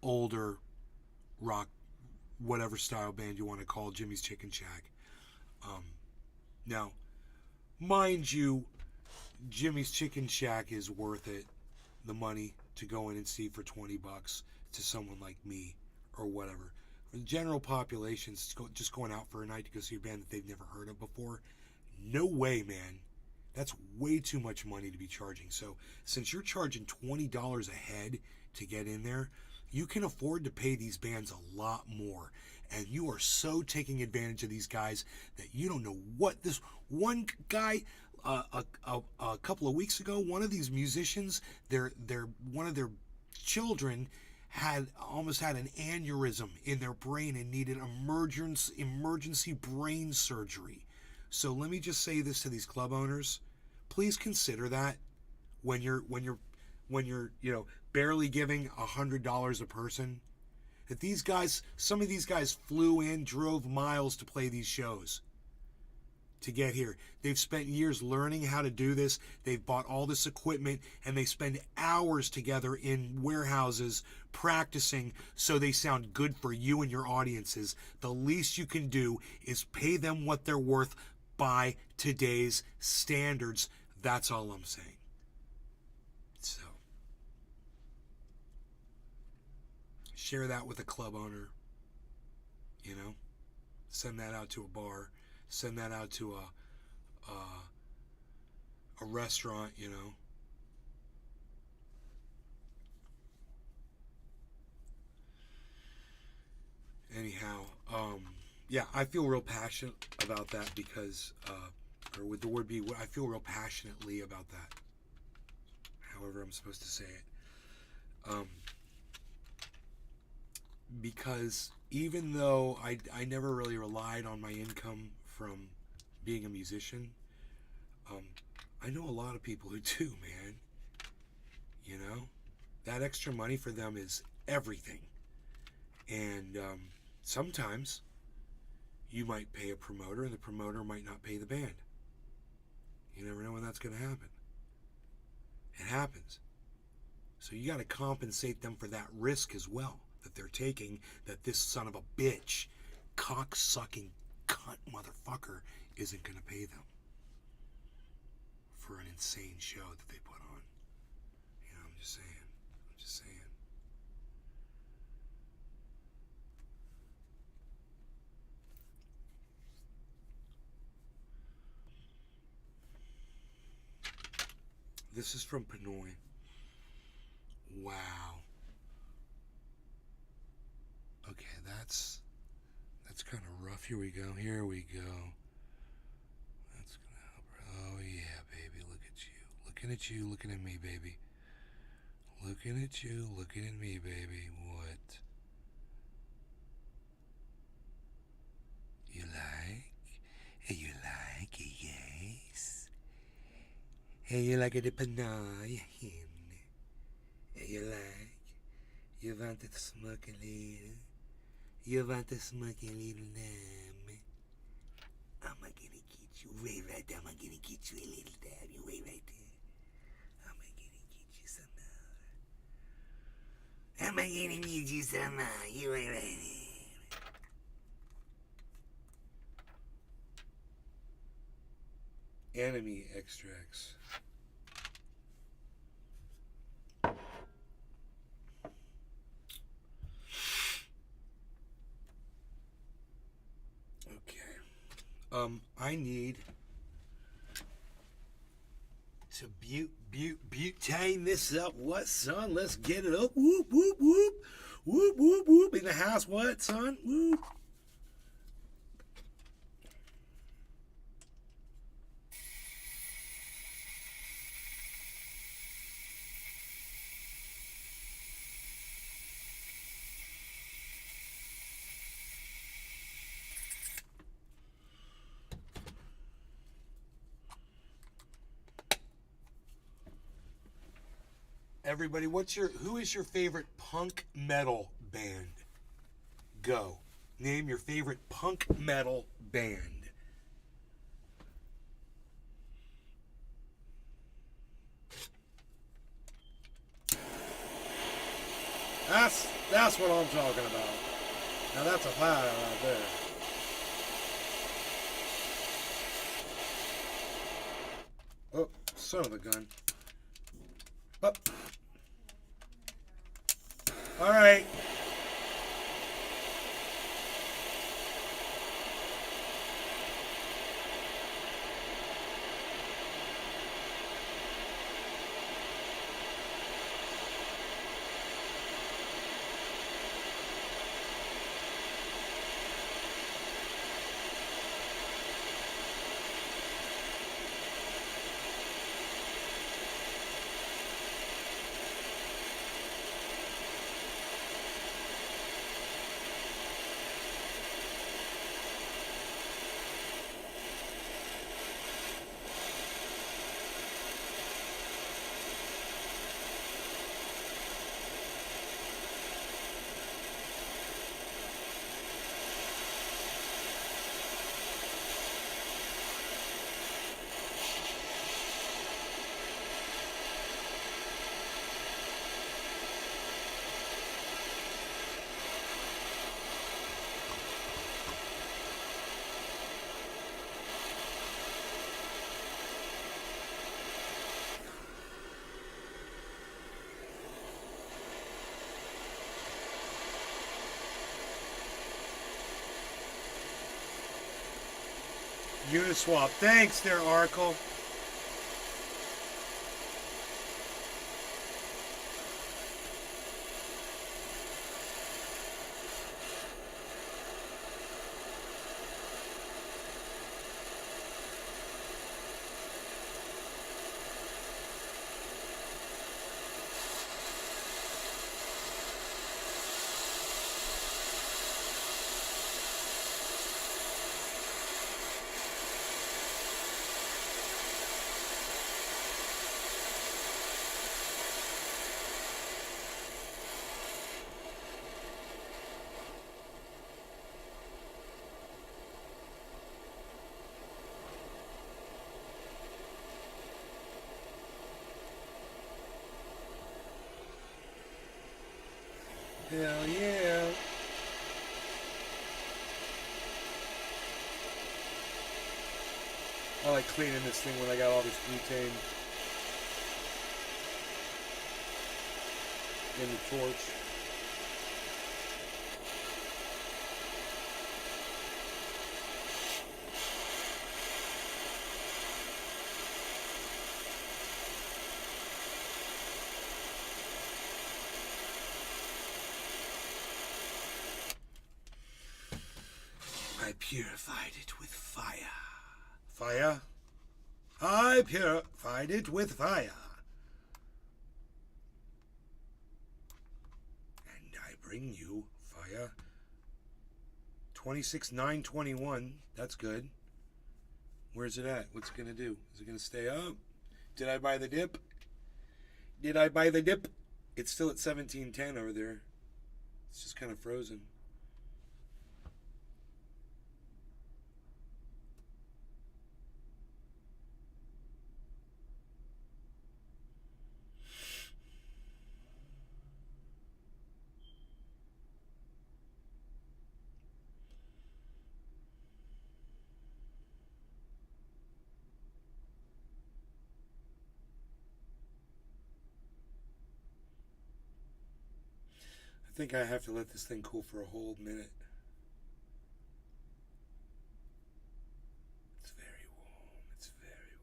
older rock, whatever style band you want to call Jimmy's Chicken Shack. Now, mind you, Jimmy's Chicken Shack is worth it, the money to go in and see for $20 to someone like me or whatever. For the general population, just going out for a night to go see a band that they've never heard of before, no way, man. That's way too much money to be charging. So since you're charging $20 a head to get in there, you can afford to pay these bands a lot more. And you are so taking advantage of these guys that you don't know what this one guy a couple of weeks ago, one of these musicians, one of their children had almost had an aneurysm in their brain and needed emergency brain surgery. So let me just say this to these club owners: please consider that when you're barely giving $100 a person. That these guys, some of these guys flew in, drove miles to play these shows to get here. They've spent years learning how to do this. They've bought all this equipment, and they spend hours together in warehouses practicing so they sound good for you and your audiences. The least you can do is pay them what they're worth by today's standards. That's all I'm saying. So, share that with a club owner, you know, send that out to a bar, send that out to a restaurant, you know. Anyhow, yeah, I feel real passionate about that because, or would the word be, I feel real passionately about that, however I'm supposed to say it. Because even though I never really relied on my income from being a musician, I know a lot of people who do, man. You know, that extra money for them is everything. And sometimes you might pay a promoter and the promoter might not pay the band. You never know when that's going to happen. It happens. So you got to compensate them for that risk as well that they're taking, that this son of a bitch, cock-sucking cunt motherfucker isn't going to pay them for an insane show that they put on. You know, I'm just saying. This is from Pinoy. Wow. Okay, that's kind of rough. Here we go. That's gonna help her. Oh yeah, baby. Look at you. Looking at you. Looking at me, baby. Looking at you. Looking at me, baby. What? You like? Hey, you like it? Yes. Hey, you like it, Pinoy? Hey, you like? You want to smoke a little? You want to smoke a little lamb? I'm gonna get you. Wait right there. I'm gonna get you a little dab. You wait right there. I'm gonna get you some more. I'm gonna get you some more. You wait right there. Enemy extracts. I need to butane this up. What, son? Let's get it up. Whoop, whoop, whoop. Whoop, whoop, whoop. In the house, what, son? Whoop. Everybody, who is your favorite punk metal band. Go. Name your favorite punk metal band. That's what I'm talking about. Now that's a fire right there. Oh, son of a gun. Up. All right. Uniswap. Thanks there, Arkle. Hell yeah. I like cleaning this thing when I got all this butane in the torch. I purified it with fire. Fire? I purified it with fire. And I bring you fire. 26,921. That's good. Where's it at? What's it going to do? Is it going to stay up? Did I buy the dip? Did I buy the dip? It's still at 1710 over there. It's just kind of frozen. I think I have to let this thing cool for a whole minute. It's very warm. It's very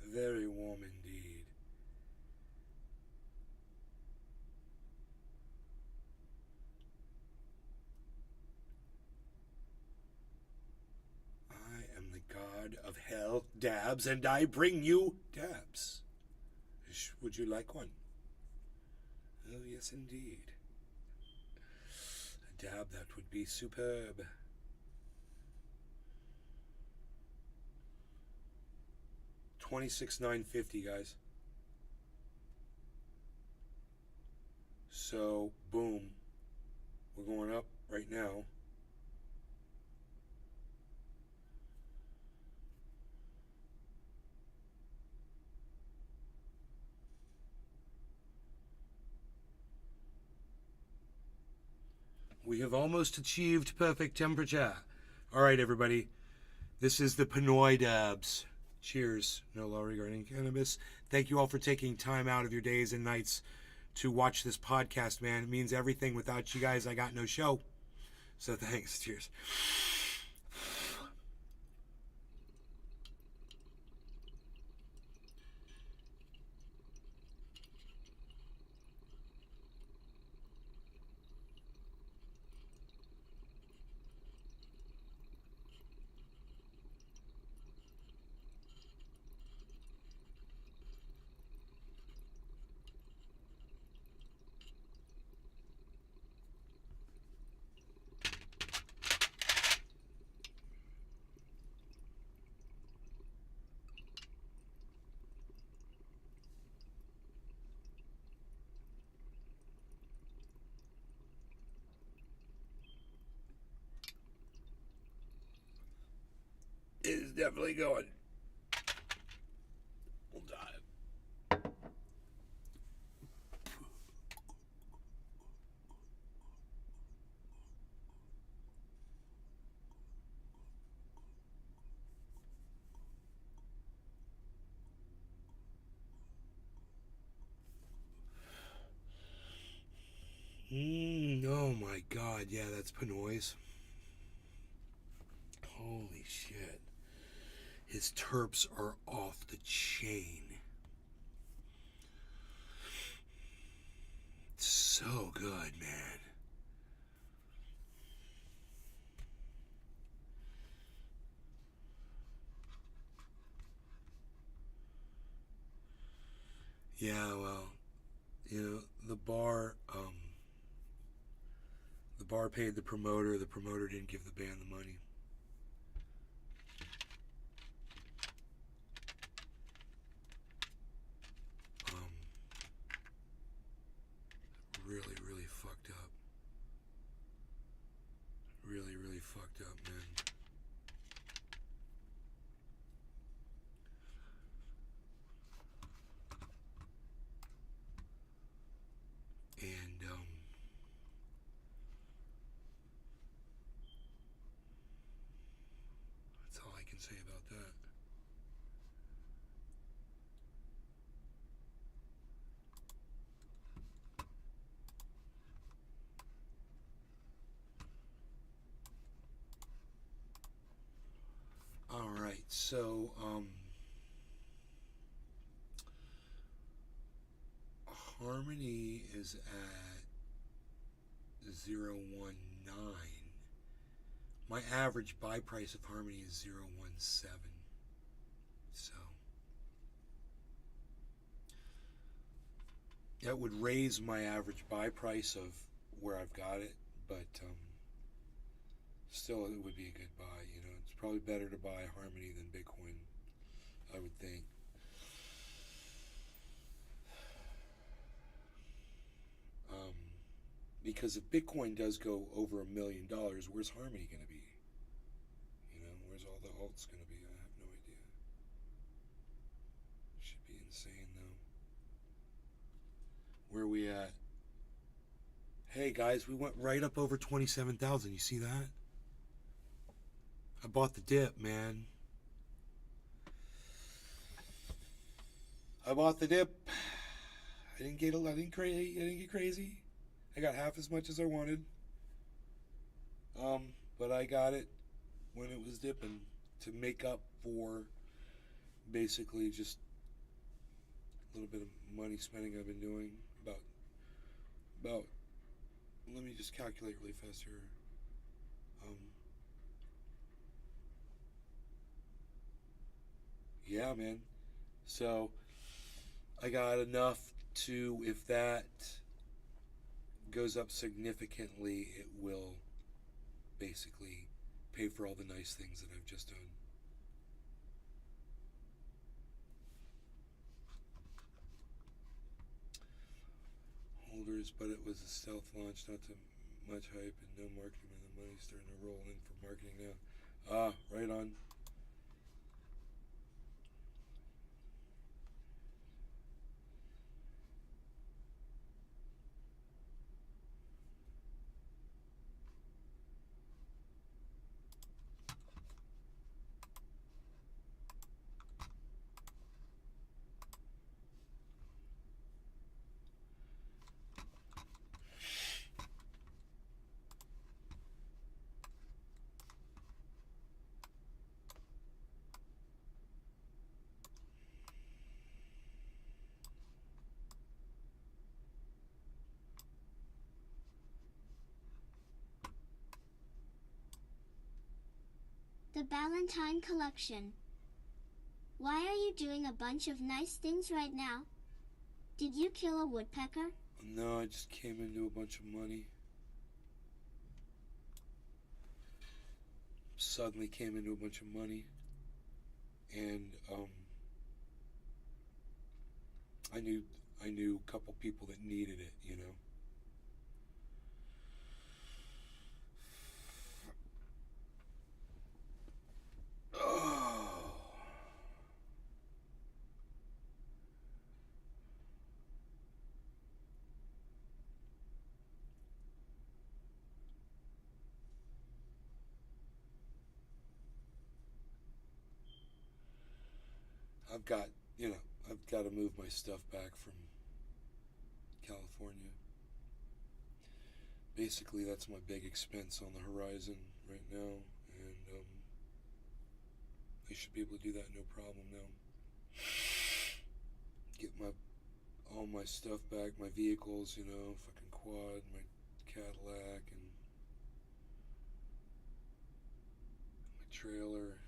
warm. Very warm indeed. I am the god of hell, dabs, and I bring you dabs. Would you like one? Oh, yes, indeed. A dab that would be superb. $26,950, guys. So, boom. We're going up right now. We have almost achieved perfect temperature. All right, everybody. This is the Pinoy Dabs. Cheers. No law regarding cannabis. Thank you all for taking time out of your days and nights to watch this podcast, man. It means everything. Without you guys, I got no show. So thanks. Cheers. It is definitely going. We'll dive. Oh my god, yeah, that's Pinoy's. Holy shit. His terps are off the chain. So good, man. Yeah, well, you know, the bar paid the promoter didn't give the band the money. Really, really fucked up. Really, really fucked up, man. And, that's all I can say about that. All right, so Harmony is at 0.19. My average buy price of Harmony is 0.17. So that would raise my average buy price of where I've got it, but still it would be a good buy. You know, it's probably better to buy Harmony than Bitcoin, I would think. Because if Bitcoin does go over $1 million, where's Harmony going to be? You know, where's all the alts going to be? I have no idea. Should be insane, though. Where are we at? Hey, guys, we went right up over 27,000. You see that? I bought the dip, man. I bought the dip. I didn't get crazy. I got half as much as I wanted. But I got it when it was dipping to make up for basically just a little bit of money spending I've been doing. About let me just calculate really fast here. Yeah, man. So I got enough to, if that goes up significantly, it will basically pay for all the nice things that I've just done. Holders, but it was a stealth launch, not to much hype and no marketing, and the money's starting to roll in for marketing now. Ah, right on. The Valentine Collection. Why are you doing a bunch of nice things right now? Did you kill a woodpecker? No, I just came into a bunch of money. Suddenly came into a bunch of money. And I knew a couple people that needed it, you know. Oh. I've got to move my stuff back from California. Basically, that's my big expense on the horizon right now, and I should be able to do that no problem now. Get all my stuff back, my vehicles, you know, fucking quad, my Cadillac, and my trailer.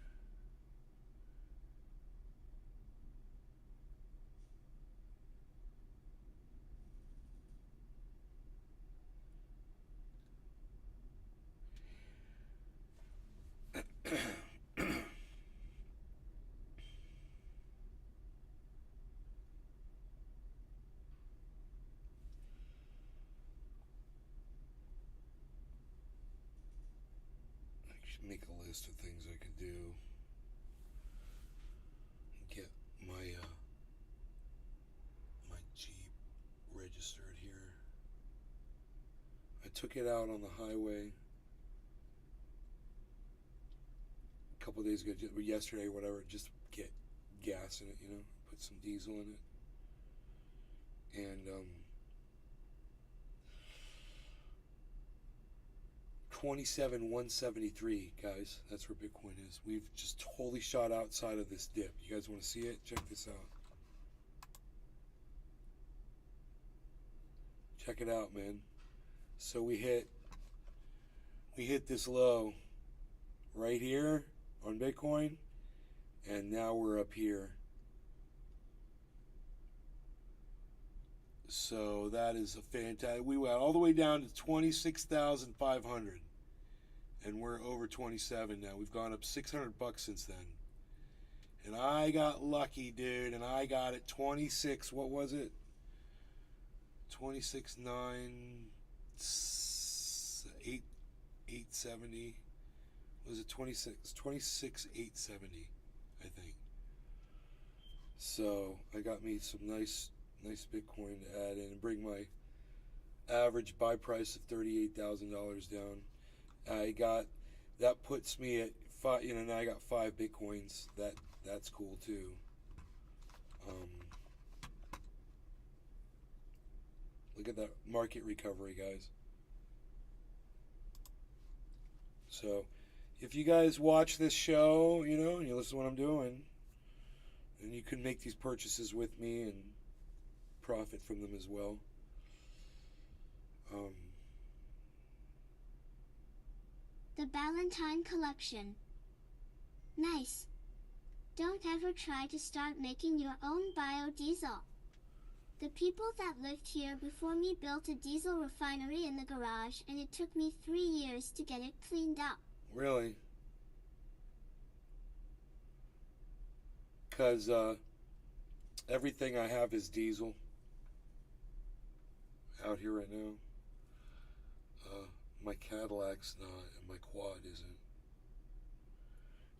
Make a list of things I could do. Get my my Jeep registered here. I took it out on the highway a couple days ago, yesterday or whatever, just to get gas in it, you know, put some diesel in it. And 27,173, guys. That's where Bitcoin is. We've just totally shot outside of this dip. You guys want to see it? Check this out. Check it out, man. So we hit this low right here on Bitcoin, and now we're up here. So that is a fantastic. We went all the way down to 26,500. And we're over 27 now. We've gone up $600 since then. And I got lucky, dude. And I got it 26. What was it? 26,870. Was it 26? 26,870, I think. So I got me some nice Bitcoin to add in and bring my average buy price of $38,000 down. That puts me at 5. You know, now I got 5 Bitcoins. That's cool too. Look at that market recovery, guys. So, if you guys watch this show, you know, and you listen to what I'm doing, and you can make these purchases with me and profit from them as well. The Valentine Collection. Nice. Don't ever try to start making your own biodiesel. The people that lived here before me built a diesel refinery in the garage, and it took me 3 years to get it cleaned up. Really? Because everything I have is diesel out here right now. My Cadillac's not, and my quad isn't.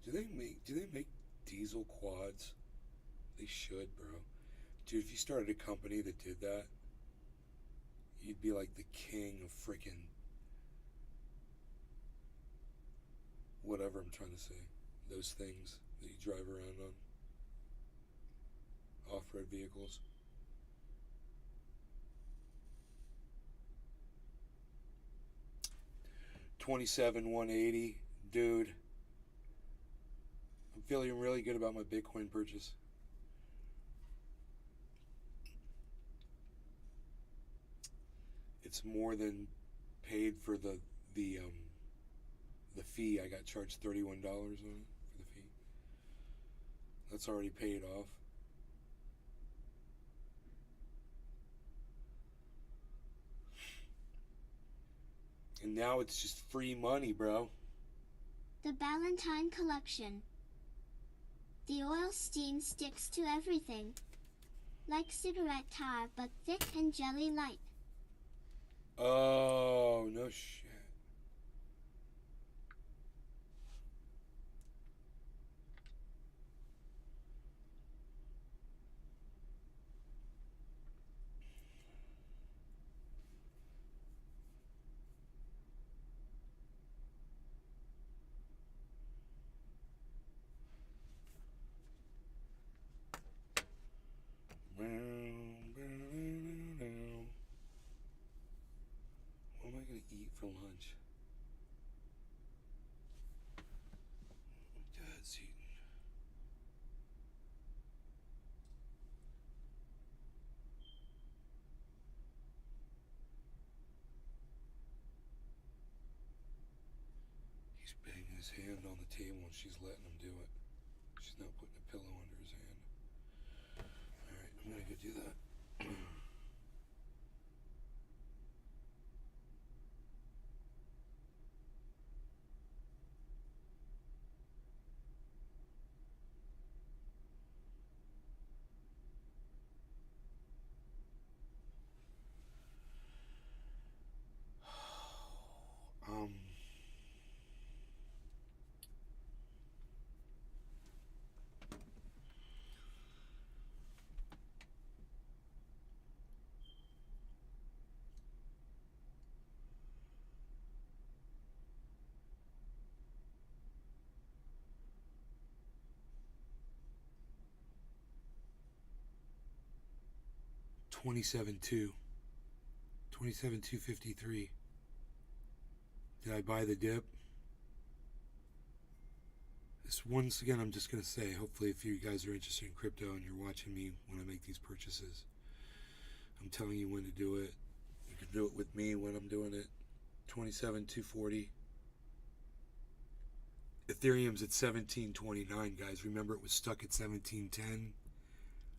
Do they make diesel quads? They should, bro. Dude, if you started a company that did that, you'd be like the king of freaking whatever I'm trying to say. Those things that you drive around on. Off-road vehicles. $27,180, dude. I'm feeling really good about my Bitcoin purchase. It's more than paid for the fee. I got charged $31 on it for the fee. That's already paid off. And now it's just free money, bro. The Ballantine Collection. The oil steam sticks to everything. Like cigarette tar, but thick and jelly light. Oh, no shit. What am I going to eat for lunch? Dad's eating. He's banging his hand on the table and she's letting him do it. She's not putting a pillow under his hand. Alright, I'm going to go do that. um... 27.2. 27,253. Did I buy the dip? This once again, I'm just going to say, hopefully if you guys are interested in crypto and you're watching me when I make these purchases, I'm telling you when to do it. You can do it with me when I'm doing it. 27,240. Ethereum's at 1729, guys. Remember it was stuck at 1710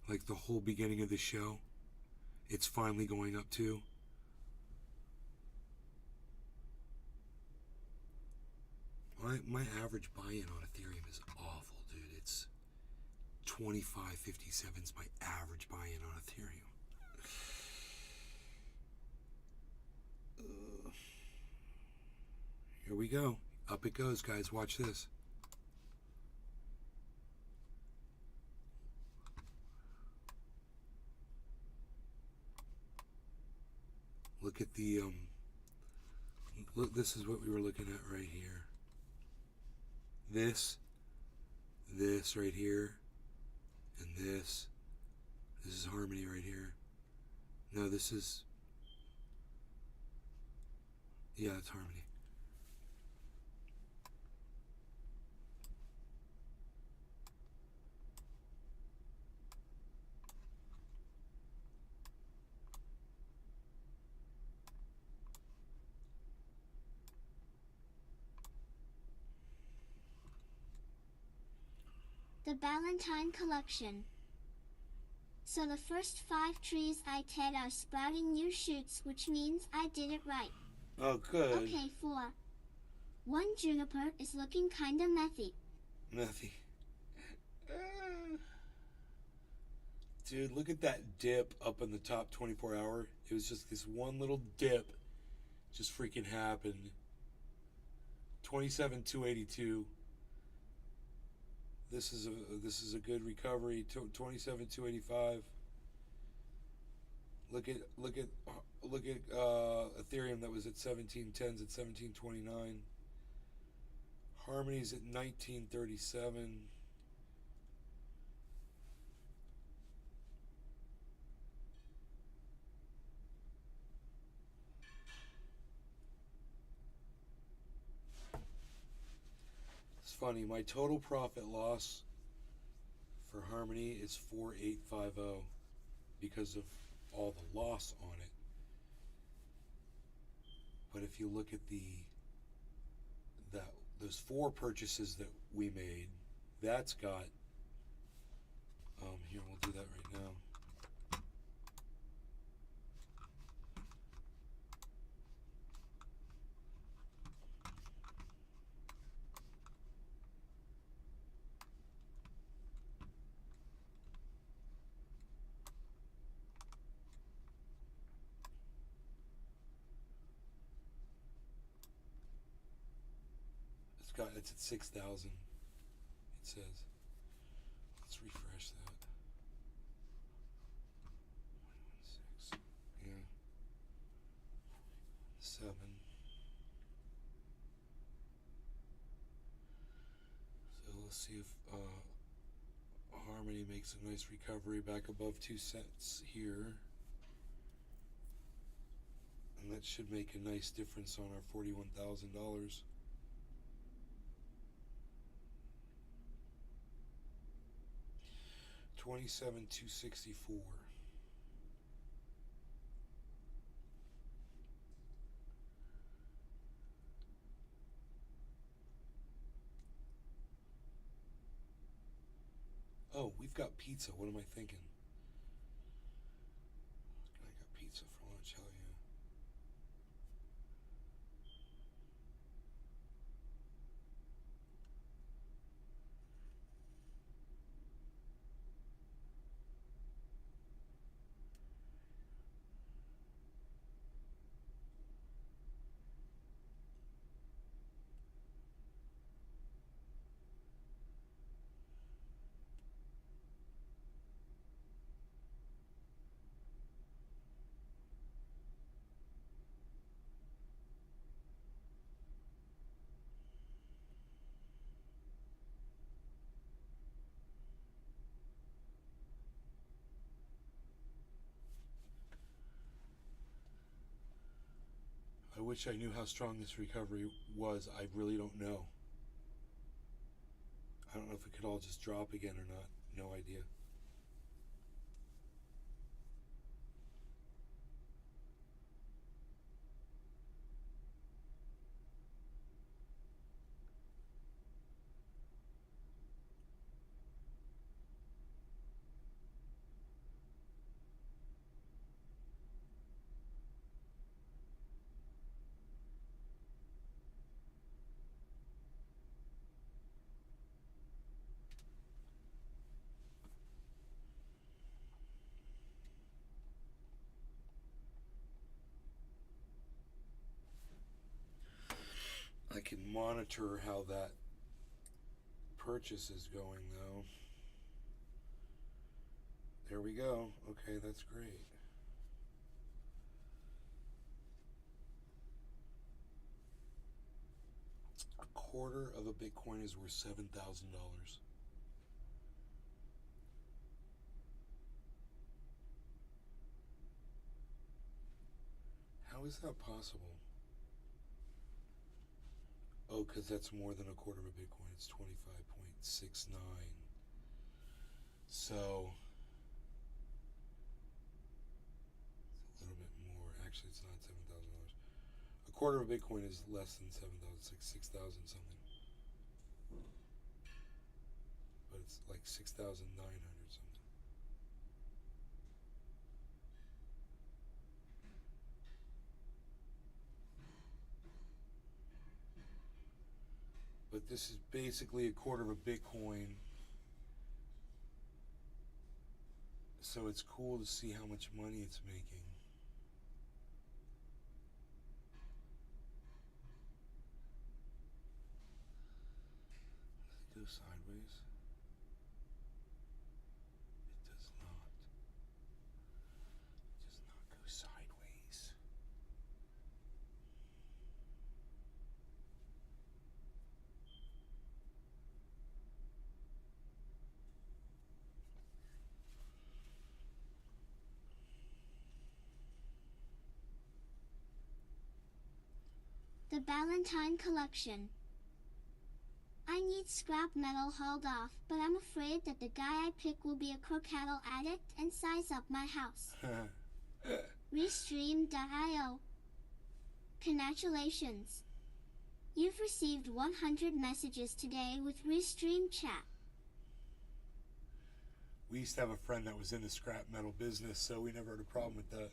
like the whole beginning of the show. It's finally going up too. My average buy-in on Ethereum is awful, dude. It's 25.57 is my average buy-in on Ethereum. Here we go. Up it goes, guys. Watch this. Look at the look, this is what we were looking at right here. This right here, and this is harmony right here. No, this is, yeah, it's harmony. The Ballantine Collection. So the first 5 trees I ted are sprouting new shoots, which means I did it right. Oh, good. Okay, 4. 1 juniper is looking kinda methy. Nothing. Dude, look at that dip up in the top 24 hour. It was just this one little dip just freaking happened. 27,282. This is a good recovery. 27,285. Look at Ethereum that was at 1710s at 1729. Harmony's at 1937. It's funny, my total profit loss for Harmony is 4850 because of all the loss on it. But if you look at those 4 purchases that we made, that's got here, we'll do that right now. It's at 6,000. It says. Let's refresh that. 116. Yeah. 7. So let's see if Harmony makes a nice recovery back above 2 cents here. And that should make a nice difference on our $41,000. $27,264. Oh, we've got pizza. What am I thinking? I got pizza for lunch. Hell yeah. I wish I knew how strong this recovery was. I really don't know. I don't know if it could all just drop again or not. No idea. I can monitor how that purchase is going, though. There we go. Okay, that's great. A quarter of a Bitcoin is worth $7,000. How is that possible? Oh, because that's more than a quarter of a Bitcoin. It's 25.69. So, it's a little bit more. Actually, it's not $7,000. A quarter of a Bitcoin is less than 7,000. It's like 6,000 something. But it's like 6,900 something. But this is basically a quarter of a Bitcoin. So it's cool to see how much money it's making. sideways? It does not. It does not go sideways. The Ballantine Collection. I need scrap metal hauled off, but I'm afraid that the guy I pick will be a crookhattle addict and size up my house. Restream.io. Congratulations. You've received 100 messages today with Restream chat. We used to have a friend that was in the scrap metal business, so we never had a problem with that.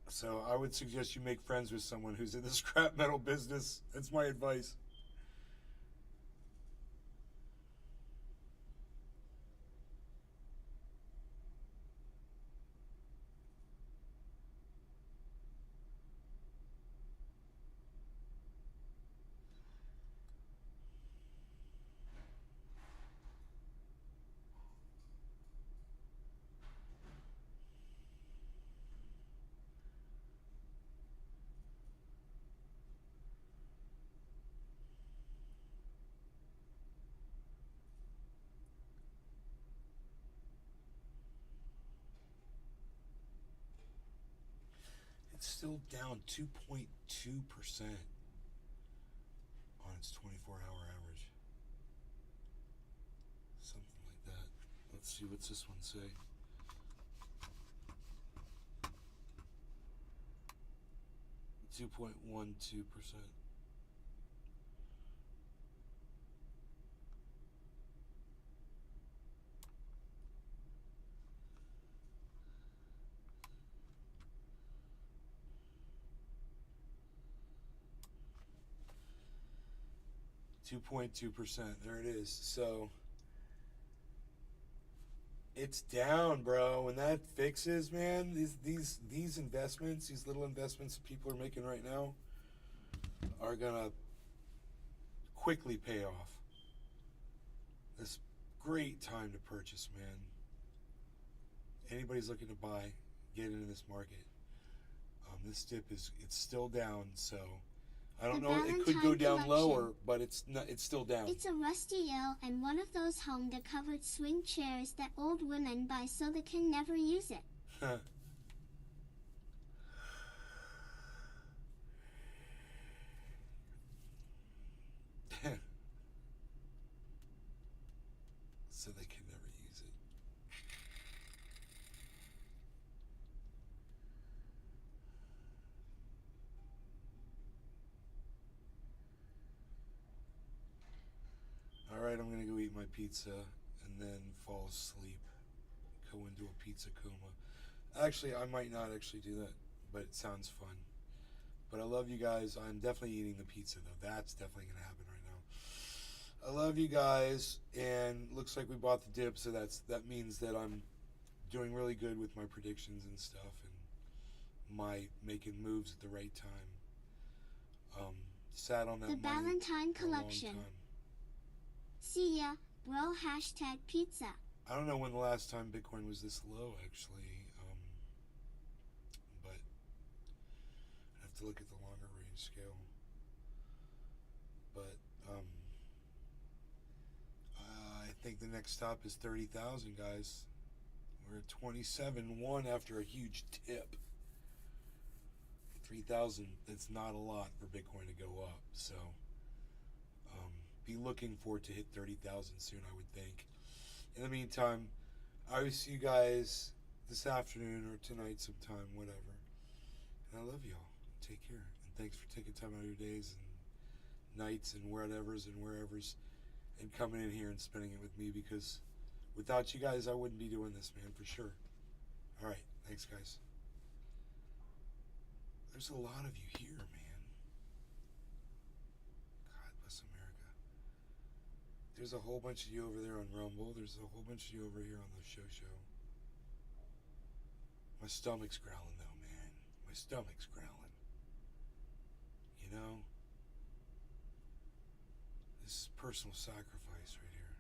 So I would suggest you make friends with someone who's in the scrap metal business. That's my advice. It's still down 2.2% on its 24-hour average. Something like that. Let's see, what's this one say? .12%. 2.2%. There it is. So it's down, bro. When that fixes, man, these investments, these little investments that people are making right now, are gonna quickly pay off. This great time to purchase, man. Anybody's looking to buy, get into this market. This dip it's still down, so I don't know. It could go down lower, but it's not. It's still down. It's a rusty ale and one of those home-covered swing chairs that old women buy so they can never use it. So they can never use it. Alright, I'm gonna go eat my pizza and then fall asleep. Go into a pizza coma. Actually, I might not actually do that, but it sounds fun. But I love you guys. I'm definitely eating the pizza though. That's definitely gonna happen right now. I love you guys, and looks like we bought the dip, so that means that I'm doing really good with my predictions and stuff, and my making moves at the right time. Sat on that The money Ballantine for a long Collection. time. See ya, bro. #pizza. I don't know when the last time Bitcoin was this low, actually, but I have to look at the longer range scale. But I think the next stop is 30,000, guys. We're at 27.1 after a huge tip. 3,000. That's not a lot for Bitcoin to go up. So be looking for it to hit 30,000 soon, I would think. In the meantime, I will see you guys this afternoon or tonight sometime, whatever. And I love y'all. Take care. And thanks for taking time out of your days and nights and whatevers and wherevers and coming in here and spending it with me, because without you guys, I wouldn't be doing this, man, for sure. All right. Thanks, guys. There's a lot of you here, man. God bless America. There's a whole bunch of you over there on Rumble. There's a whole bunch of you over here on the show. My stomach's growling, though, man. My stomach's growling. You know? This personal sacrifice right here.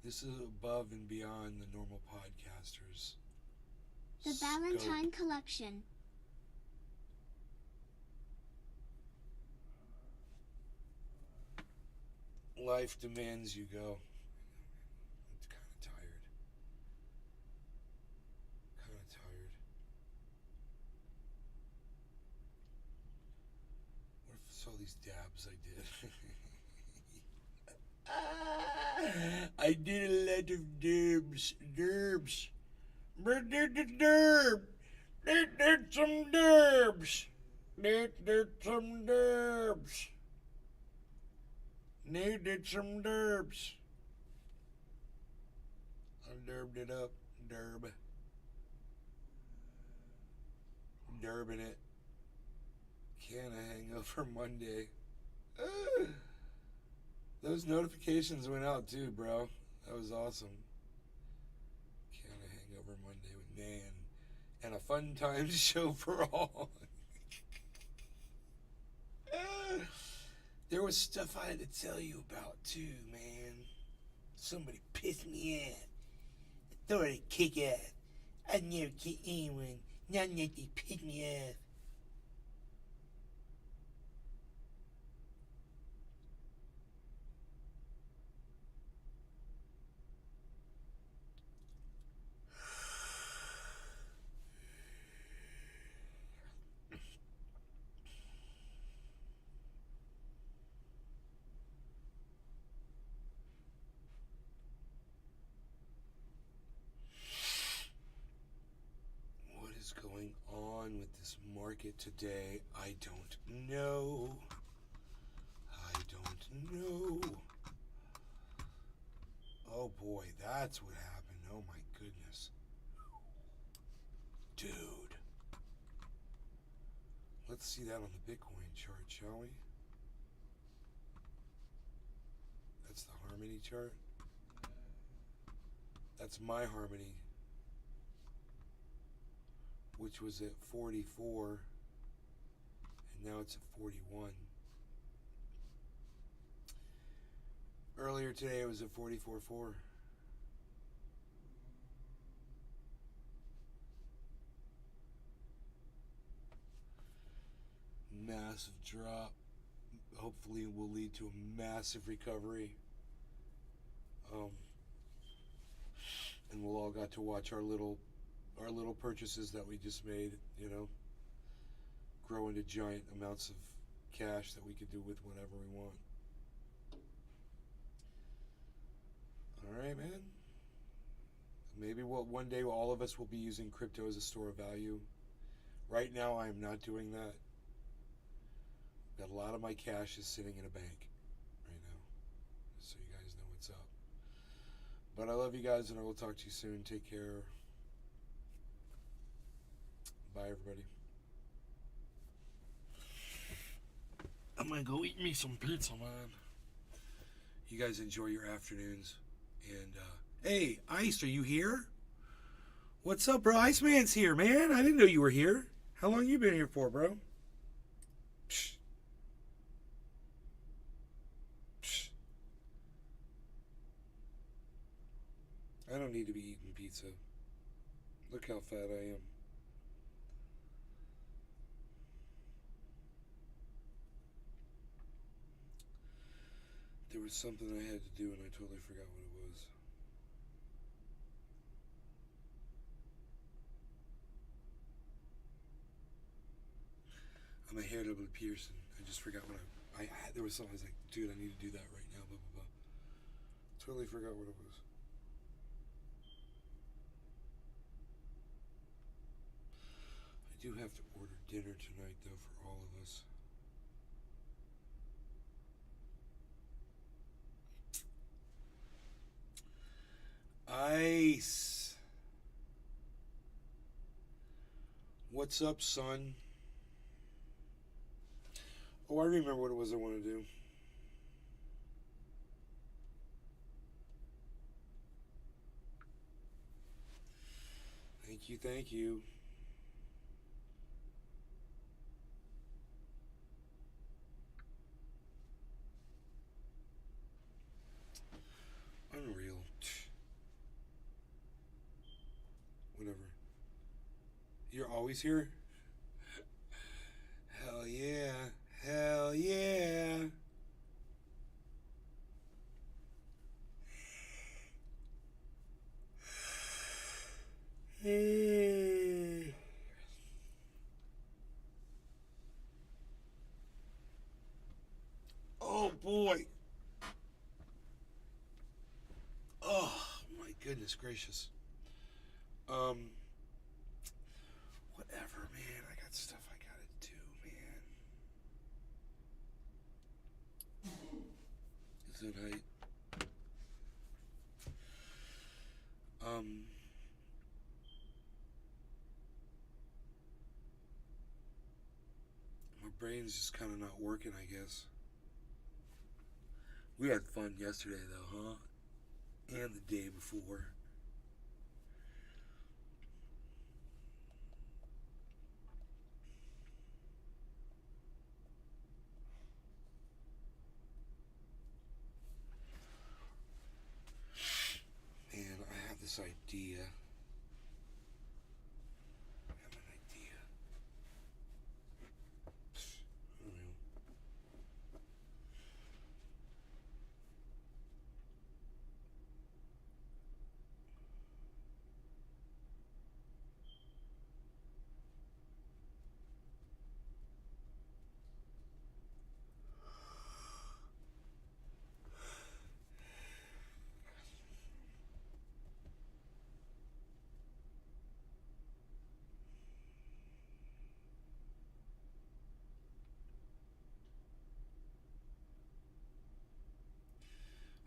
This is above and beyond the normal podcasters. The Valentine Collection. Life demands you go. I'm kind of tired. What if it's all these dabs I did? I did a lot of derbs. But did the derb. Did some derbs. Did some derbs. Needed some derbs. I derbed it up. Derbing it. Cannahangover Monday. Those notifications went out too, bro. That was awesome. Cannahangover Monday with Man. And a fun time show for all. There was stuff I had to tell you about too, man. Somebody pissed me off. I thought I'd kick ass. I'd never kick anyone. Not unless they pissed me off. What is going on with this market today? I don't know. Oh boy, that's what happened. Oh my goodness. Dude. Let's see that on the Bitcoin chart, shall we? That's the Harmony chart. That's my Harmony, which was at 44, and now it's at 41. Earlier today it was at 44.4. Massive drop. Hopefully will lead to a massive recovery. And we'll all got to watch our little purchases that we just made, grow into giant amounts of cash that we could do with whatever we want. All right, man. Maybe one day all of us will be using crypto as a store of value. Right now, I am not doing that. Got a lot of my cash is sitting in a bank right now, so you guys know what's up. But I love you guys, and I will talk to you soon. Take care. Bye, everybody. I'm gonna go eat me some pizza, man. You guys enjoy your afternoons. And, hey, Ice, are you here? What's up, bro? Iceman's here, man. I didn't know you were here. How long you been here for, bro? Psh. Psh. I don't need to be eating pizza. Look how fat I am. There was something I had to do and I totally forgot what it was. I'm a heritable Pearson. I just forgot what there was something I was like, dude, I need to do that right now, blah, blah, blah. Totally forgot what it was. I do have to order dinner tonight, though, for all of us. Ice. What's up, son? Oh, I remember what it was I want to do. Thank you. always here? Hell yeah. Hell yeah. Oh boy. Oh my goodness gracious. Whatever, man. I got stuff I gotta do, man. Is it height? My brain's just kind of not working, I guess. We had fun yesterday, though, huh? And the day before. Man, I have this idea. I have an idea. I don't know.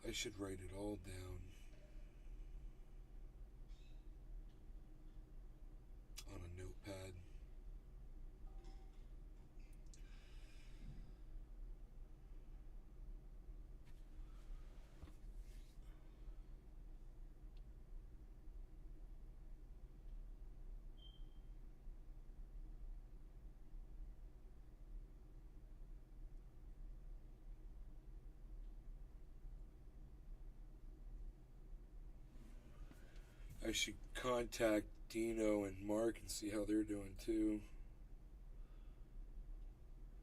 I should write it all down on a notepad. I should contact Dino and Mark and see how they're doing too.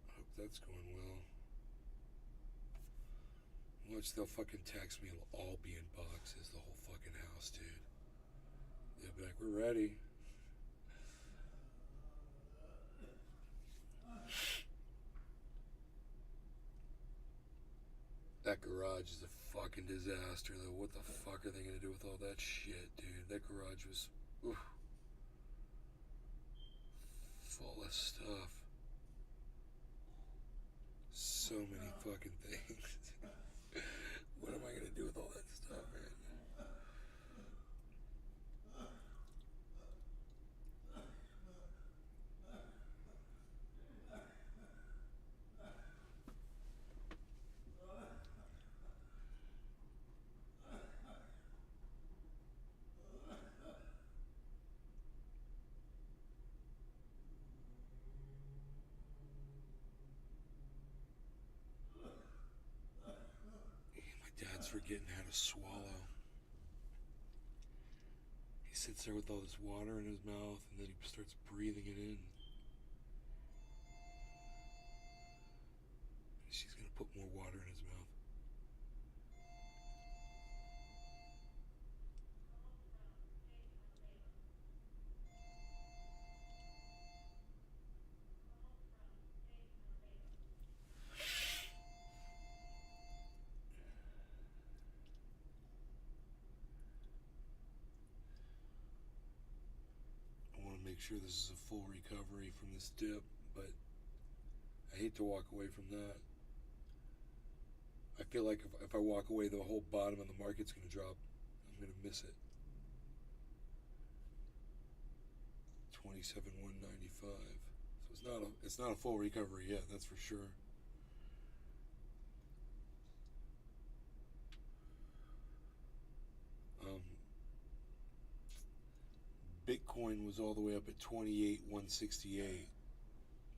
I hope that's going well. Watch, they'll fucking text me. It'll all be in boxes, the whole fucking house, dude. They'll be like, we're ready. That garage is a fucking disaster, though. What the fuck are they gonna do with all that shit, dude? That garage was full of stuff. So many fucking things. What am I gonna do with all that stuff, man? Dad's forgetting how to swallow. He sits there with all this water in his mouth and then he starts breathing it in. She's gonna put more water in his mouth. I want to make sure this is a full recovery from this dip, but I hate to walk away from that. I feel like if I walk away, the whole bottom of the market's going to drop. I'm going to miss it. 27,195. So it's not a full recovery yet. That's for sure. Bitcoin was all the way up at 28,168.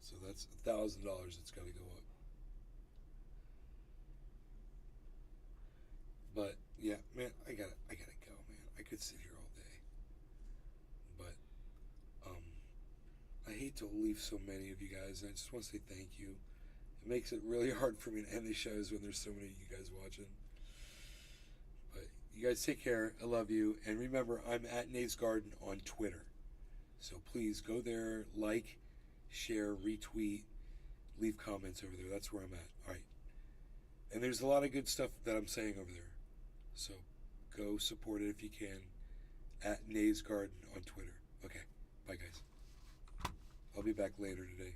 So that's $1,000. It's got to go up. But yeah, man, I gotta go, man. I could sit here all day. But get to leave so many of you guys, and I just want to say thank you. It makes it really hard for me to end the shows when there's so many of you guys watching. But you guys take care. I love you. And remember, I'm at Nate's Garden on Twitter. So please go there, like, share, retweet, leave comments over there. That's where I'm at. All right. And there's a lot of good stuff that I'm saying over there. So go support it if you can at Nate's Garden on Twitter. Okay. Bye, guys. I'll be back later today.